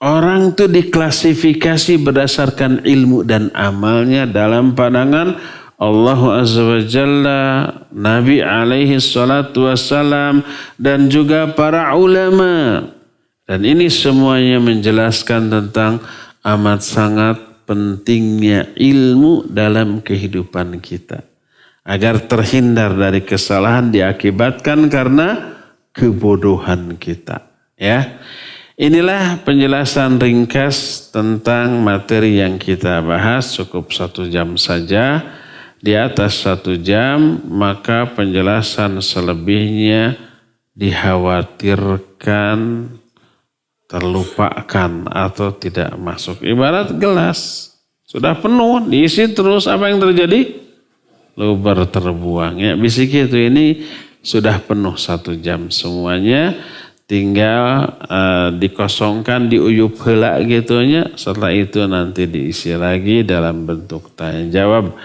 orang itu diklasifikasi berdasarkan ilmu dan amalnya dalam pandangan Allah Azza wa Jalla, Nabi alaihi salatu wassalam, dan juga para ulama. Dan ini semuanya menjelaskan tentang amat sangat pentingnya ilmu dalam kehidupan kita. Agar terhindar dari kesalahan diakibatkan karena kebodohan kita. Ya. Inilah penjelasan ringkas tentang materi yang kita bahas. Cukup 1 jam saja. Di atas 1 jam, maka penjelasan selebihnya dikhawatirkan terlupakan atau tidak masuk. Ibarat gelas, sudah penuh, diisi terus, apa yang terjadi? Luber terbuang. Ya, bisik itu ini sudah penuh 1 jam semuanya. Tinggal dikosongkan, diuyup heula gitunya. Setelah itu nanti diisi lagi dalam bentuk tanya jawab.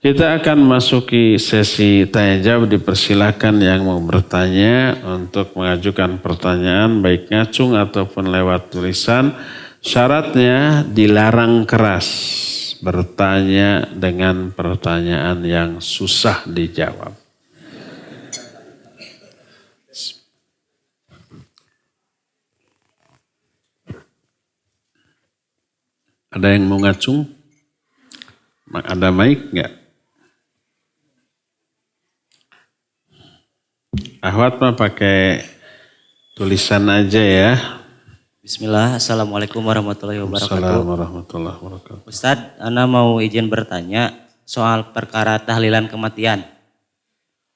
Kita akan masuki sesi tanya jawab. Dipersilakan yang mau bertanya untuk mengajukan pertanyaan baik ngacung ataupun lewat tulisan. Syaratnya dilarang keras bertanya dengan pertanyaan yang susah dijawab. Ada yang mau ngacung? Ada mic enggak? Ahwat mah pakai tulisan aja ya. Bismillah, Assalamualaikum warahmatullahi wabarakatuh. Assalamualaikum warahmatullahi wabarakatuh. Ustadz, Ana mau izin bertanya soal perkara tahlilan kematian.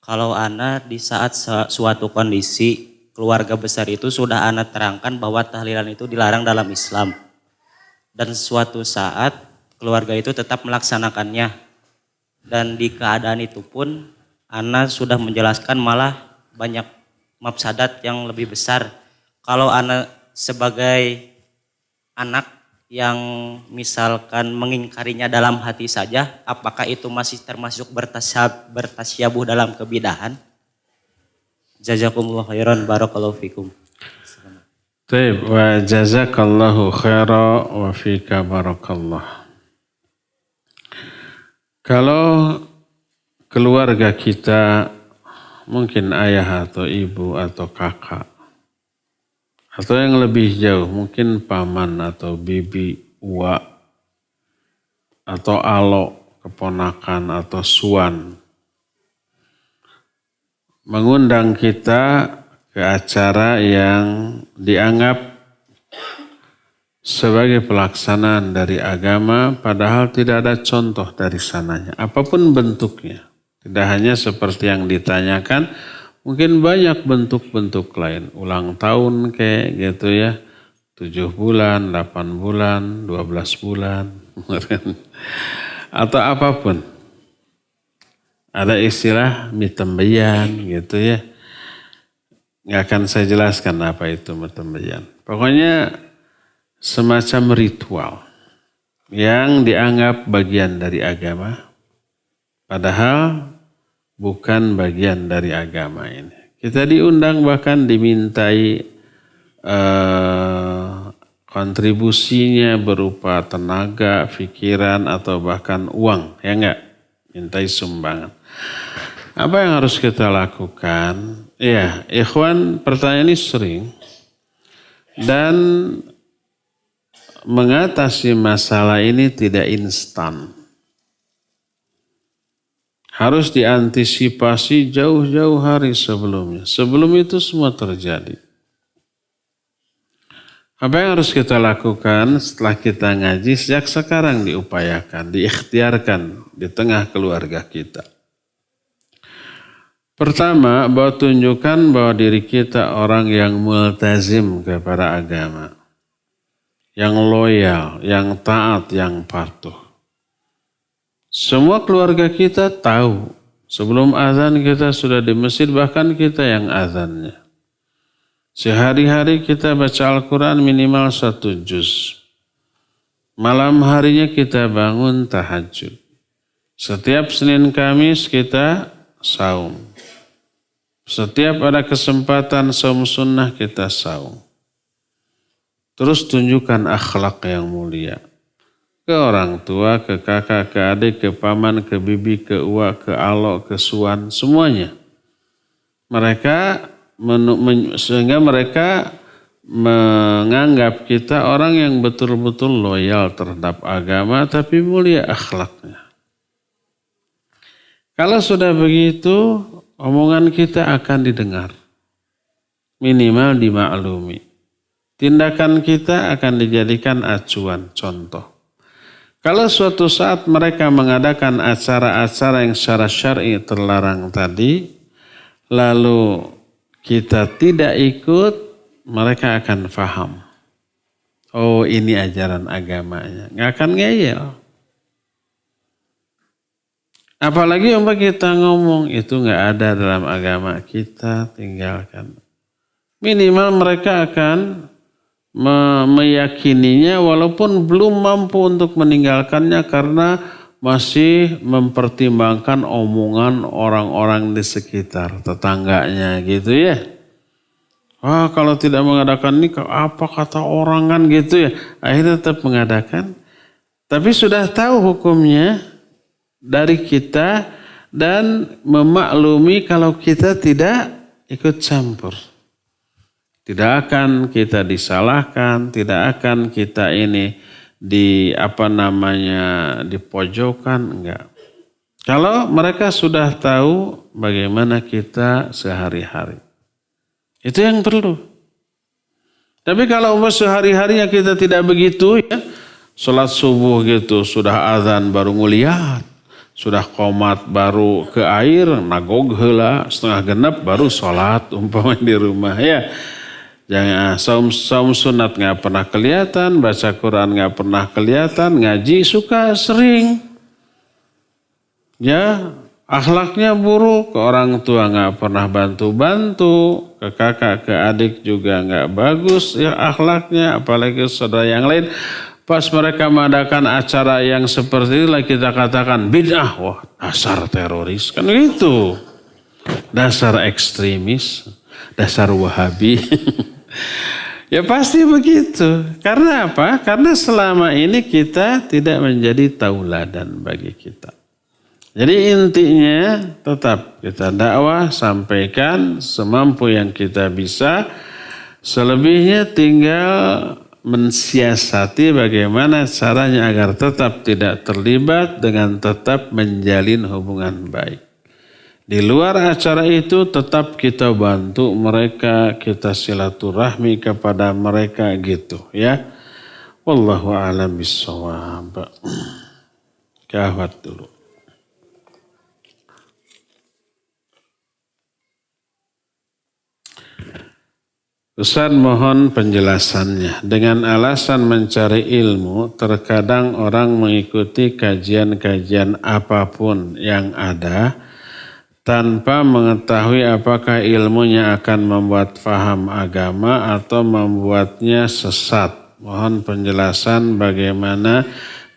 Kalau Ana di saat suatu kondisi keluarga besar itu sudah Ana terangkan bahwa tahlilan itu dilarang dalam Islam. Dan suatu saat keluarga itu tetap melaksanakannya. Dan di keadaan itu pun Ana sudah menjelaskan malah banyak mafsadat yang lebih besar. Kalau Ana sebagai anak yang misalkan mengingkarinya dalam hati saja, apakah itu masih termasuk bertasyabuh dalam kebidahan? Jazakumullah khairan, barakallahu fikum. Baik, wa jazakallahu khairan wa fika barakallah. Kalau keluarga kita mungkin ayah atau ibu atau kakak, atau yang lebih jauh mungkin paman atau bibi, uak, atau alo, keponakan atau suan, mengundang kita ke acara yang dianggap sebagai pelaksanaan dari agama, padahal tidak ada contoh dari sananya, apapun bentuknya. Tidak hanya seperti yang ditanyakan, mungkin banyak bentuk-bentuk lain. Ulang tahun kayak gitu ya, 7 bulan, 8 bulan, 12 bulan, atau apapun. Ada istilah mitembayan gitu ya. Nggak akan saya jelaskan apa itu mitembayan. Pokoknya semacam ritual yang dianggap bagian dari agama, padahal bukan bagian dari agama ini. Kita diundang bahkan dimintai kontribusinya berupa tenaga, pikiran, atau bahkan uang, ya enggak? Mintai sumbangan. Apa yang harus kita lakukan? Ya, ikhwan, pertanyaan ini sering. Dan mengatasi masalah ini tidak instan. Harus diantisipasi jauh-jauh hari sebelumnya. Sebelum itu semua terjadi. Apa yang harus kita lakukan setelah kita ngaji? Sejak sekarang diupayakan, diikhtiarkan di tengah keluarga kita. Pertama, bahwa tunjukkan bahwa diri kita orang yang multazim kepada agama. Yang loyal, yang taat, yang patuh. Semua keluarga kita tahu. Sebelum azan kita sudah di masjid, bahkan kita yang azannya. Sehari-hari kita baca Al-Quran minimal 1 juz. Malam harinya kita bangun tahajud. Setiap Senin Kamis kita saum. Setiap ada kesempatan saum sunnah kita saum. Terus tunjukkan akhlak yang mulia. Ke orang tua, ke kakak, ke adik, ke paman, ke bibi, ke uak, ke alo, ke suan, semuanya. Sehingga mereka menganggap kita orang yang betul-betul loyal terhadap agama, tapi mulia akhlaknya. Kalau sudah begitu, omongan kita akan didengar. Minimal dimaklumi. Tindakan kita akan dijadikan acuan, contoh. Kalau suatu saat mereka mengadakan acara-acara yang secara syar'i terlarang tadi, lalu kita tidak ikut, mereka akan faham. Oh, ini ajaran agamanya. Nggak akan ngeyel. Apalagi umpama kita ngomong, itu nggak ada dalam agama kita, tinggalkan. Minimal mereka akan meyakininya walaupun belum mampu untuk meninggalkannya karena masih mempertimbangkan omongan orang-orang di sekitar, tetangganya gitu ya. Kalau tidak mengadakan ini apa kata orang kan gitu ya. Akhirnya tetap mengadakan. Tapi sudah tahu hukumnya dari kita dan memaklumi kalau kita tidak ikut campur. Tidak akan kita disalahkan, tidak akan kita ini dipojokkan, enggak. Kalau mereka sudah tahu bagaimana kita sehari-hari. Itu yang perlu. Tapi kalau sehari-harinya kita tidak begitu ya, sholat subuh gitu, sudah azan baru nguliat, sudah qomat baru ke air, nagog heula, setengah genep baru sholat umpama di rumah ya. Jangan saum sunat nggak pernah kelihatan, baca Quran nggak pernah kelihatan, ngaji suka sering. Ya, akhlaknya buruk, ke orang tua nggak pernah bantu-bantu, ke kakak, ke adik juga nggak bagus ya akhlaknya, apalagi saudara yang lain. Pas mereka mengadakan acara yang seperti itulah kita katakan bid'ah, wah dasar teroris, kan gitu. Dasar ekstremis, dasar wahabi. Ya pasti begitu. Karena apa? Karena selama ini kita tidak menjadi tauladan bagi kita. Jadi intinya tetap kita dakwah, sampaikan semampu yang kita bisa. Selebihnya tinggal mensiasati bagaimana caranya agar tetap tidak terlibat dengan tetap menjalin hubungan baik. Di luar acara itu tetap kita bantu mereka, kita silaturahmi kepada mereka gitu ya. Wallahu a'lam bishawab. Kahwat dulu. Ustaz mohon penjelasannya. Dengan alasan mencari ilmu, terkadang orang mengikuti kajian-kajian apapun yang ada tanpa mengetahui apakah ilmunya akan membuat faham agama atau membuatnya sesat. Mohon penjelasan bagaimana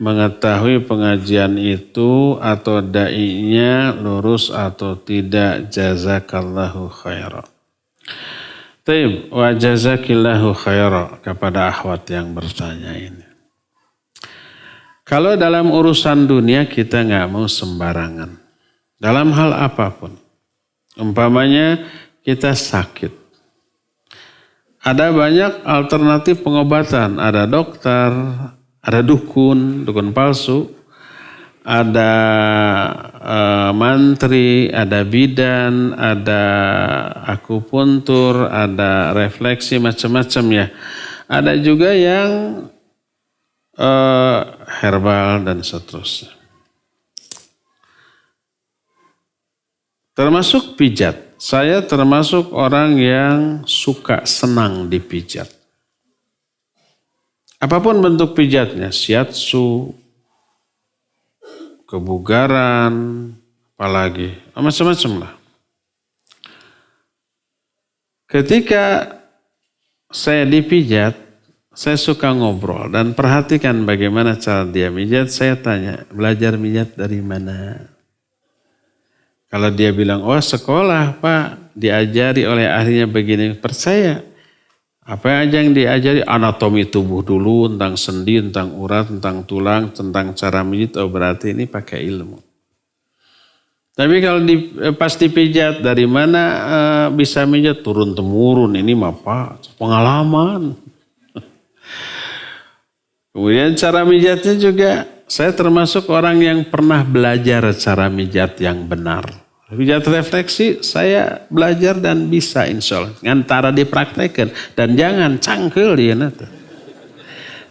mengetahui pengajian itu atau da'inya lurus atau tidak. Jazakallahu khairan. Taib wa jazakillahu khairan kepada akhwat yang bertanya ini. Kalau dalam urusan dunia kita nggak mau sembarangan. Dalam hal apapun. Umpamanya kita sakit. Ada banyak alternatif pengobatan. Ada dokter, ada dukun palsu. Ada mantri, ada bidan, ada akupuntur, ada refleksi macam-macam ya. Ada juga yang herbal dan seterusnya. Termasuk pijat. Saya termasuk orang yang suka senang dipijat. Apapun bentuk pijatnya, shiatsu, kebugaran, apalagi macam-macam lah. Ketika saya dipijat, saya suka ngobrol dan perhatikan bagaimana cara dia mijat. Saya tanya, belajar mijat dari mana? Kalau dia bilang, oh sekolah Pak, diajari oleh ahlinya begini, percaya. Apa aja yang diajari? Anatomi tubuh dulu, tentang sendi, tentang urat, tentang tulang, tentang cara mijit. Oh berarti ini pakai ilmu. Tapi kalau pas dipijat, dari mana bisa mijat? Turun-temurun, ini mah Pak, pengalaman. Kemudian cara mijatnya juga, saya termasuk orang yang pernah belajar cara mijat yang benar. Pijat refleksi saya belajar dan bisa insya Allah. Ngantara dipraktekkan. Dan jangan cangkel dia nanti.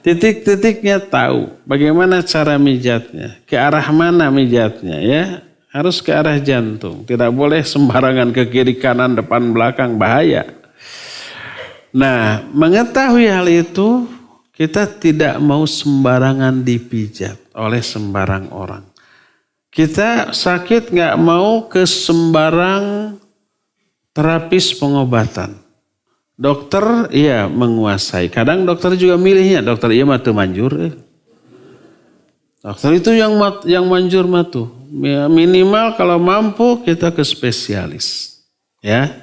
Titik-titiknya tahu bagaimana cara mijatnya. Ke arah mana mijatnya ya. Harus ke arah jantung. Tidak boleh sembarangan ke kiri kanan depan belakang bahaya. Nah mengetahui hal itu kita tidak mau sembarangan dipijat oleh sembarang orang. Kita sakit nggak mau ke sembarang terapis pengobatan. Dokter iya menguasai. Kadang dokter juga milihnya. Dokter iya matu manjur. Dokter itu yang manjur matu. Minimal kalau mampu kita ke spesialis. Ya.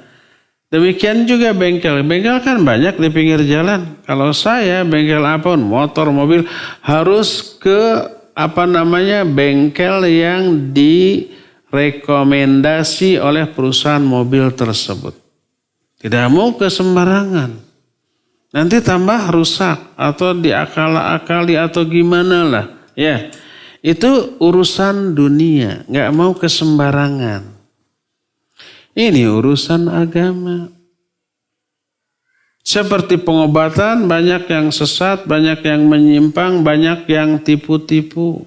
Demikian juga bengkel. Bengkel kan banyak di pinggir jalan. Kalau saya bengkel apapun, motor, mobil harus ke bengkel yang direkomendasi oleh perusahaan mobil tersebut. Tidak mau ke sembarangan. Nanti tambah rusak atau diakal-akali atau gimana lah. Ya, itu urusan dunia. Nggak mau ke sembarangan. Ini urusan agama. Seperti pengobatan banyak yang sesat, banyak yang menyimpang, banyak yang tipu-tipu.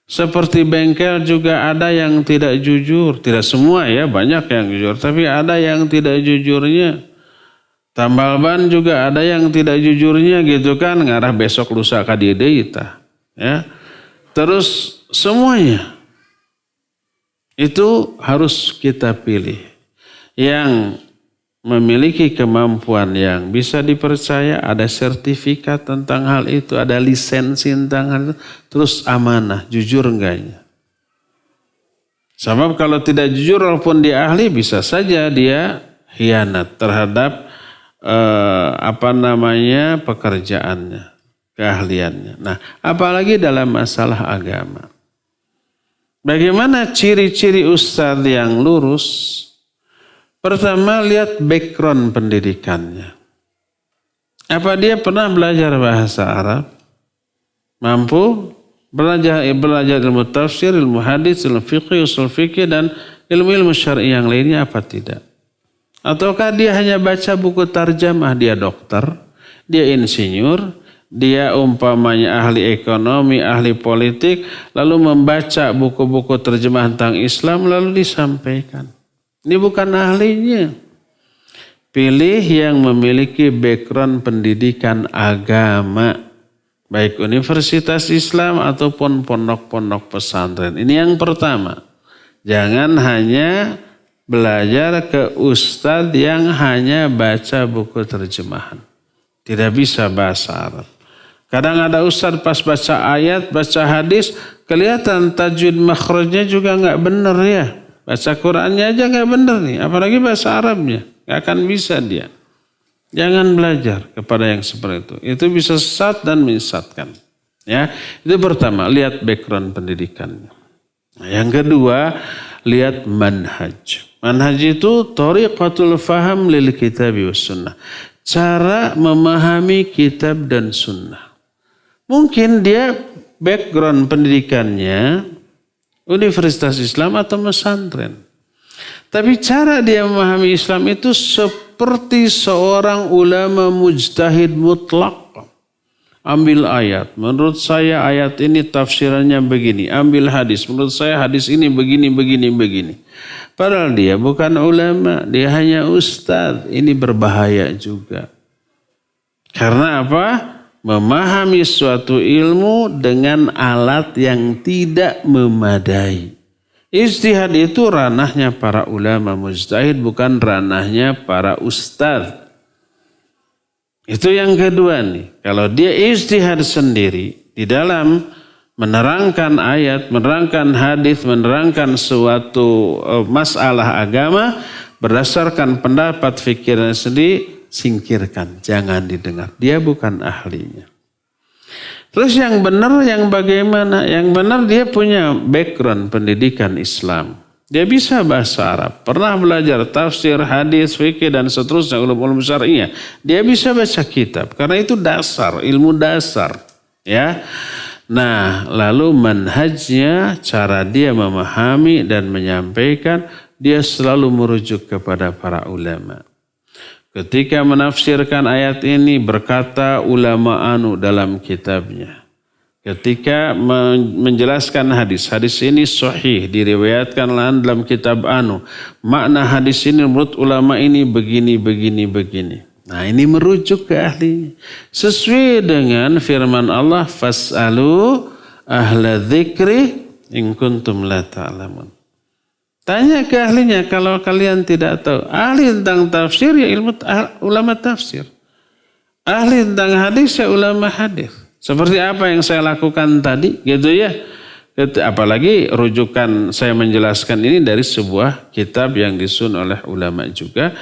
Seperti bengkel juga ada yang tidak jujur. Tidak semua ya, banyak yang jujur. Tapi ada yang tidak jujurnya. Tambal ban juga ada yang tidak jujurnya gitu kan. Ngarah besok lusa kadidita. Ya. Terus semuanya. Itu harus kita pilih. Yang memiliki kemampuan yang bisa dipercaya, ada sertifikat tentang hal itu, ada lisensi tentang hal itu, terus amanah, jujur enggaknya. Sebab kalau tidak jujur walaupun dia ahli, bisa saja dia khianat terhadap pekerjaannya, keahliannya. Nah, apalagi dalam masalah agama. Bagaimana ciri-ciri ustadz yang lurus? Pertama, lihat background pendidikannya. Apa dia pernah belajar bahasa Arab? Mampu belajar ilmu tafsir, ilmu hadis, ilmu fiqh, usul fikih, dan ilmu-ilmu syar'i yang lainnya apa tidak? Ataukah dia hanya baca buku tarjamah, dia dokter, dia insinyur, dia umpamanya ahli ekonomi, ahli politik, lalu membaca buku-buku terjemahan tentang Islam lalu disampaikan. Ini bukan ahlinya. Pilih yang memiliki background pendidikan agama, baik universitas Islam ataupun pondok-pondok pesantren. Ini yang pertama. Jangan hanya belajar ke ustadz yang hanya baca buku terjemahan. Tidak bisa bahasa Arab. Kadang ada ustadz pas baca ayat, baca hadis, kelihatan tajwid makhrajnya juga nggak benar ya. Baca Qur'annya aja nggak benar nih, apalagi bahasa Arabnya. Nggak akan bisa dia. Jangan belajar kepada yang seperti itu. Itu bisa sesat dan menyesatkan. Ya, itu pertama, lihat background pendidikannya. Nah, yang kedua, lihat manhaj. Manhaj itu thariqatul faham lil kitab was sunnah. Cara memahami kitab dan sunnah. Mungkin dia background pendidikannya universitas Islam atau pesantren. Tapi cara dia memahami Islam itu seperti seorang ulama mujtahid mutlak. Ambil ayat, menurut saya ayat ini tafsirannya begini. Ambil hadis, menurut saya hadis ini begini. Padahal dia bukan ulama, dia hanya ustadz. Ini berbahaya juga. Karena apa? Memahami suatu ilmu dengan alat yang tidak memadai. Ijtihad itu ranahnya para ulama mujtahid, bukan ranahnya para ustadz. Itu yang kedua nih. Kalau dia ijtihad sendiri di dalam menerangkan ayat, menerangkan hadis, menerangkan suatu masalah agama berdasarkan pendapat fikirnya sendiri, singkirkan, jangan didengar. Dia bukan ahlinya. Terus yang benar yang bagaimana? Yang benar dia punya background pendidikan Islam. Dia bisa bahasa Arab, pernah belajar tafsir, hadis, fikih dan seterusnya, ulum-ulum syar'iyah. Dia bisa baca kitab karena itu dasar, ilmu dasar, ya. Nah, lalu manhajnya, cara dia memahami dan menyampaikan, dia selalu merujuk kepada para ulama. Ketika menafsirkan ayat ini berkata ulama anu dalam kitabnya. Ketika menjelaskan hadis ini sahih, diriwayatkan dalam kitab anu. Makna hadis ini menurut ulama ini begini. Nah, ini merujuk ke ahlinya. Sesuai dengan firman Allah, fas'alu ahla dzikri in kuntum la ta'lamun. Tanya ke ahlinya kalau kalian tidak tahu. Ahli tentang tafsir ya ulama tafsir. Ahli tentang hadis ya ulama hadis. Seperti apa yang saya lakukan tadi, gitu ya. Apalagi rujukan saya menjelaskan ini dari sebuah kitab yang disusun oleh ulama juga.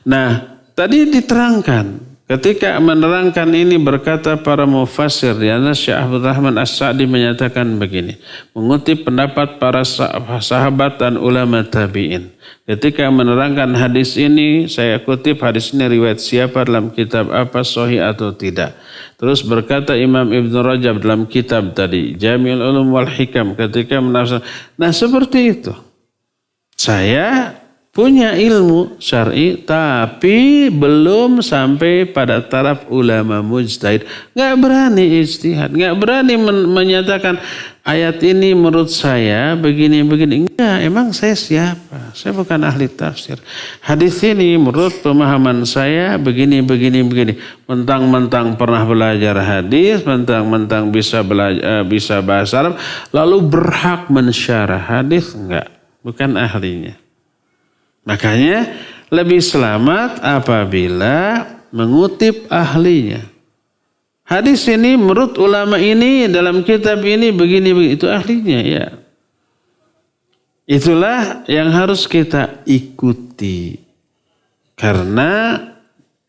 Nah, tadi diterangkan. Ketika menerangkan ini berkata para mufassir, diantara Syekh Abdul Rahman As-Sa'di menyatakan begini. Mengutip pendapat para sahabat dan ulama tabi'in. Ketika menerangkan hadis ini, saya kutip hadis ini riwayat siapa dalam kitab apa, sahih atau tidak. Terus berkata Imam Ibn Rajab dalam kitab tadi, Jami'ul Ulum wal Hikam, ketika menafsirkan. Nah, seperti itu. Saya punya ilmu syar'i tapi belum sampai pada taraf ulama mujtahid. Nggak berani ijtihad, nggak berani menyatakan ayat ini menurut saya begini. Enggak, emang saya siapa? Saya bukan ahli tafsir. Hadis ini menurut pemahaman saya begini. Mentang-mentang pernah belajar hadis, mentang-mentang bisa bahasa Arab, lalu berhak mensyarah hadis, enggak, bukan ahlinya. Makanya lebih selamat apabila mengutip ahlinya. Hadis ini menurut ulama ini dalam kitab ini begini, itu ahlinya ya. Itulah yang harus kita ikuti. Karena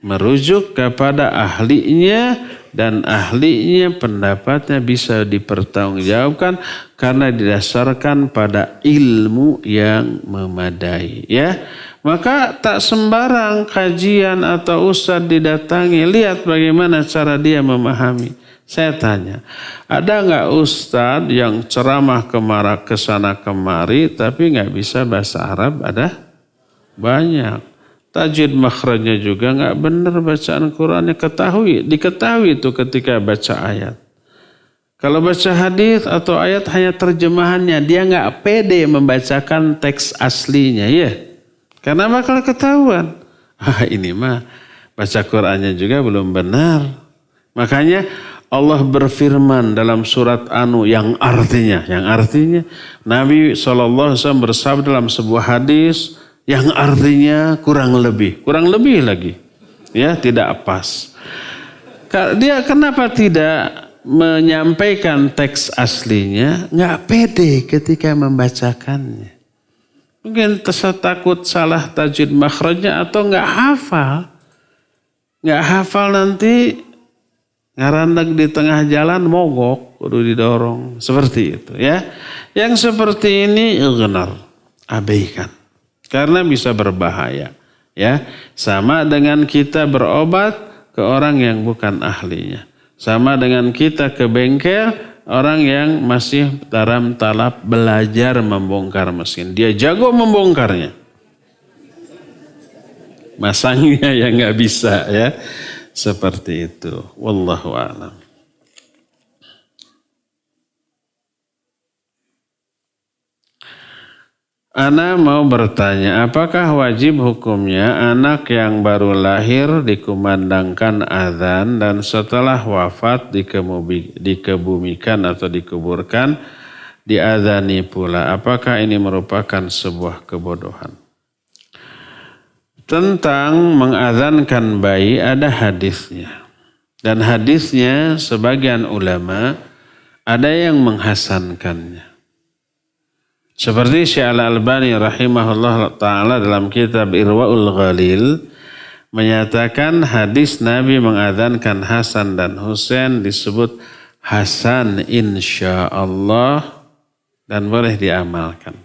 merujuk kepada ahlinya dan ahlinya pendapatnya bisa dipertanggungjawabkan karena didasarkan pada ilmu yang memadai, ya. Maka tak sembarang kajian atau ustadz didatangi, lihat bagaimana cara dia memahami. Saya tanya, ada nggak ustadz yang ceramah ke sana kemari tapi nggak bisa bahasa Arab? Ada? Banyak. Tajwid makhrajnya juga nggak benar, bacaan Qur'annya diketahui itu ketika baca ayat. Kalau baca hadis atau ayat hanya terjemahannya, dia nggak pede membacakan teks aslinya, ya. Karena bakal ketahuan. Ini mah baca Qur'annya juga belum benar. Makanya Allah berfirman dalam surat yang artinya Nabi SAW bersabda dalam sebuah hadis yang artinya kurang lebih lagi, ya, tidak pas. Dia kenapa tidak menyampaikan teks aslinya? Nggak pede ketika membacakannya. Mungkin takut salah tajwid makhrajnya atau nggak hafal nanti ngarandag di tengah jalan mogok, kudu didorong seperti itu, ya. Yang seperti ini benar, abaikan. Karena bisa berbahaya, ya. Sama dengan kita berobat ke orang yang bukan ahlinya. Sama dengan kita ke bengkel orang yang masih dalam tahap belajar membongkar mesin. Dia jago membongkarnya, masangnya yang nggak bisa, ya. Seperti itu. Wallahu a'lam. Ana mau bertanya, apakah wajib hukumnya anak yang baru lahir dikumandangkan azan dan setelah wafat dikebumikan atau dikuburkan diazani pula? Apakah ini merupakan sebuah kebodohan? Tentang mengazankan bayi ada hadisnya. Dan hadisnya sebagian ulama ada yang menghasankannya. Seperti Syekh Al-Albani rahimahullah ta'ala dalam kitab Irwaul Ghalil menyatakan hadis Nabi mengadzankan Hasan dan Husain disebut Hasan insyaallah dan boleh diamalkan.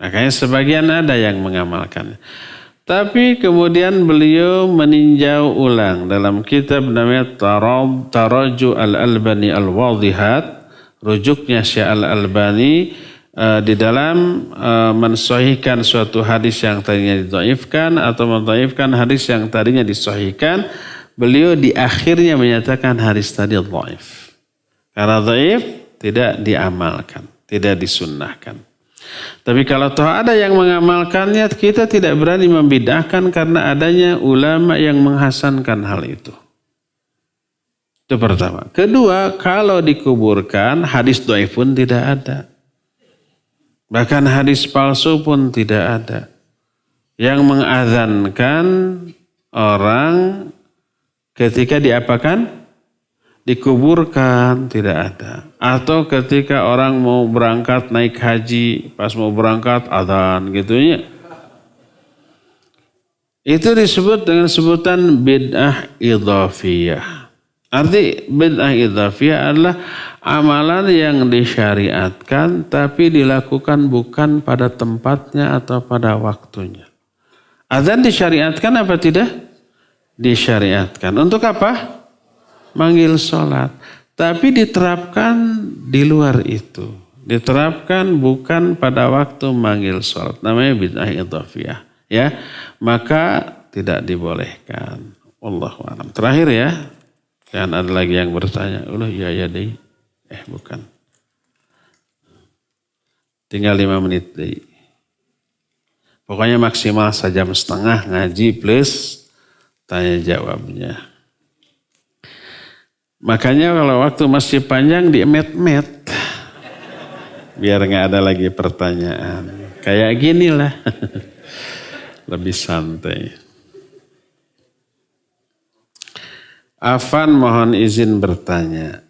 Makanya sebagian ada yang mengamalkannya. Tapi kemudian beliau meninjau ulang dalam kitab namanya Taraju Al-Albani Al-Wadhihat, rujuknya Syekh Al-Albani di dalam mensahihkan suatu hadis yang tadinya didhaifkan atau mendhaifkan hadis yang tadinya disahihkan, beliau di akhirnya menyatakan hadis tadi dhaif. Karena dhaif tidak diamalkan, tidak disunnahkan. Tapi kalau toh ada yang mengamalkannya, kita tidak berani membidahkan karena adanya ulama yang menghasankan hal itu. Itu pertama. Kedua, kalau dikuburkan hadis dhaif pun tidak ada. Bahkan hadis palsu pun tidak ada. Yang mengadzankan orang ketika diapakan? Dikuburkan, tidak ada. Atau ketika orang mau berangkat naik haji, pas mau berangkat adzan gitu ya. Itu disebut dengan sebutan bid'ah idhafiyah. Arti bid'ah idhafiyah adalah amalan yang disyariatkan tapi dilakukan bukan pada tempatnya atau pada waktunya. Adzan disyariatkan apa tidak? Disyariatkan. Untuk apa? Manggil sholat. Tapi diterapkan di luar itu. Diterapkan bukan pada waktu manggil sholat. Namanya bid'ah idhafiyah. Ya, maka tidak dibolehkan. Wallahu a'lam. Terakhir ya. Jangan ada lagi yang bertanya. Ya deh. Bukan. Tinggal 5 menit deh. Pokoknya maksimal 1,5 jam ngaji plus tanya jawabnya. Makanya kalau waktu masih panjang diemet-met. Biar gak ada lagi pertanyaan. Kayak gini lah. Lebih santai. Afan mohon izin bertanya.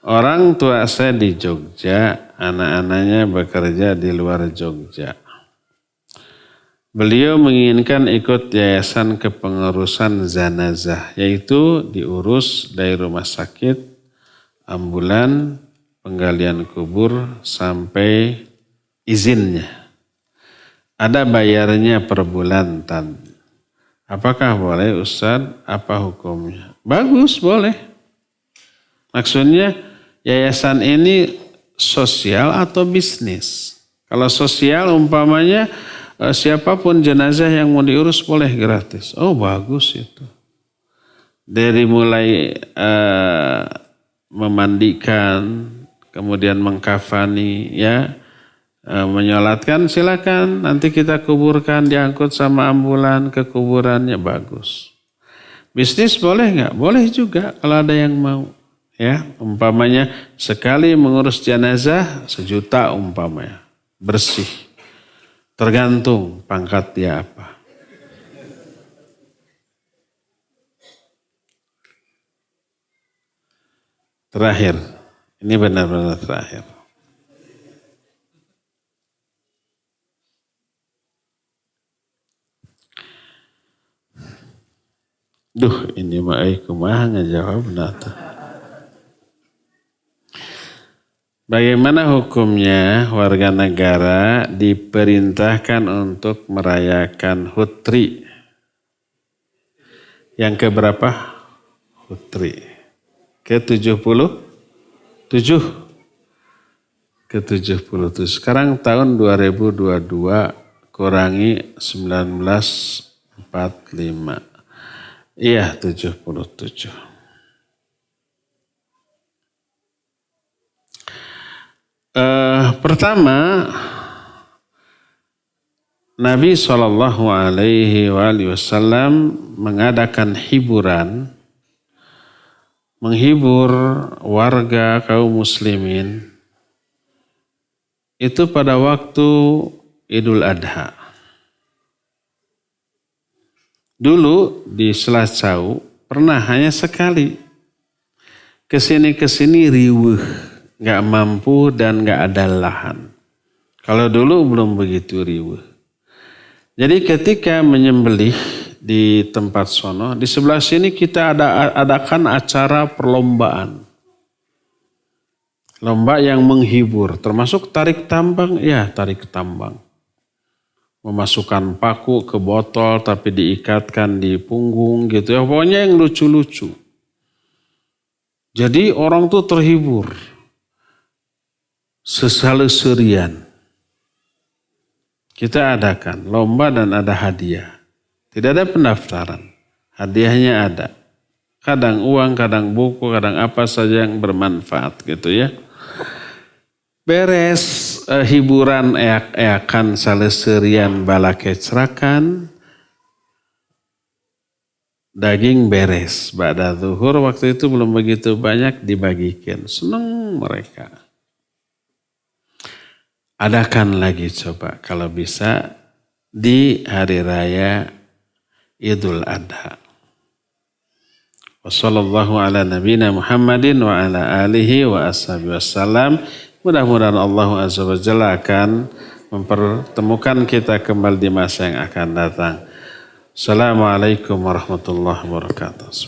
Orang tua saya di Jogja, anak-anaknya bekerja di luar Jogja. Beliau menginginkan ikut yayasan kepengurusan zanazah, yaitu diurus dari rumah sakit, ambulan, penggalian kubur, sampai izinnya. Ada bayarnya per bulan, Tan. Apakah boleh, Ustaz? Apa hukumnya? Bagus, boleh. Maksudnya yayasan ini sosial atau bisnis? Kalau sosial umpamanya siapapun jenazah yang mau diurus boleh gratis. Oh bagus itu. Dari mulai memandikan, kemudian mengkafani, ya, menyolatkan silakan. Nanti kita kuburkan, diangkut sama ambulan ke kuburannya, bagus. Bisnis boleh nggak? Boleh juga kalau ada yang mau. Ya, umpamanya sekali mengurus jenazah 1 juta umpamanya, bersih. Tergantung pangkat dia apa. Terakhir, ini benar-benar terakhir. Duh, ini mah kumaha ngejawab nata. Bagaimana hukumnya warga negara diperintahkan untuk merayakan HUT RI? Yang keberapa? HUT RI. Ke-77. Ke-77. Sekarang tahun 2022 kurangi 1945. Iya, 77. Pertama, Nabi SAW mengadakan hiburan, menghibur warga kaum muslimin itu pada waktu Idul Adha. Dulu di Selacau pernah hanya sekali. Kesini riweuh, gak mampu dan gak ada lahan. Kalau dulu belum begitu riweuh. Jadi ketika menyembelih di tempat sono, di sebelah sini kita adakan acara perlombaan. Lomba yang menghibur, termasuk tarik tambang, ya tarik tambang. Memasukkan paku ke botol tapi diikatkan di punggung gitu ya. Pokoknya yang lucu-lucu. Jadi orang tuh terhibur. Sesaleserian. Kita adakan lomba dan ada hadiah. Tidak ada pendaftaran. Hadiahnya ada. Kadang uang, kadang buku, kadang apa saja yang bermanfaat gitu ya. Beres hiburan eak-eakan saleserian bala kecerakan. Daging beres. Ba'da zuhur waktu itu belum begitu banyak dibagikan. Senang mereka. Adakan lagi coba kalau bisa di hari raya Idul Adha. Wassallallahu ala nabiyina Muhammadin wa ala alihi wa ashabihi wassalam. Mudah-mudahan Allah Azza wa Jalla akan mempertemukan kita kembali di masa yang akan datang. Assalamualaikum warahmatullahi wabarakatuh.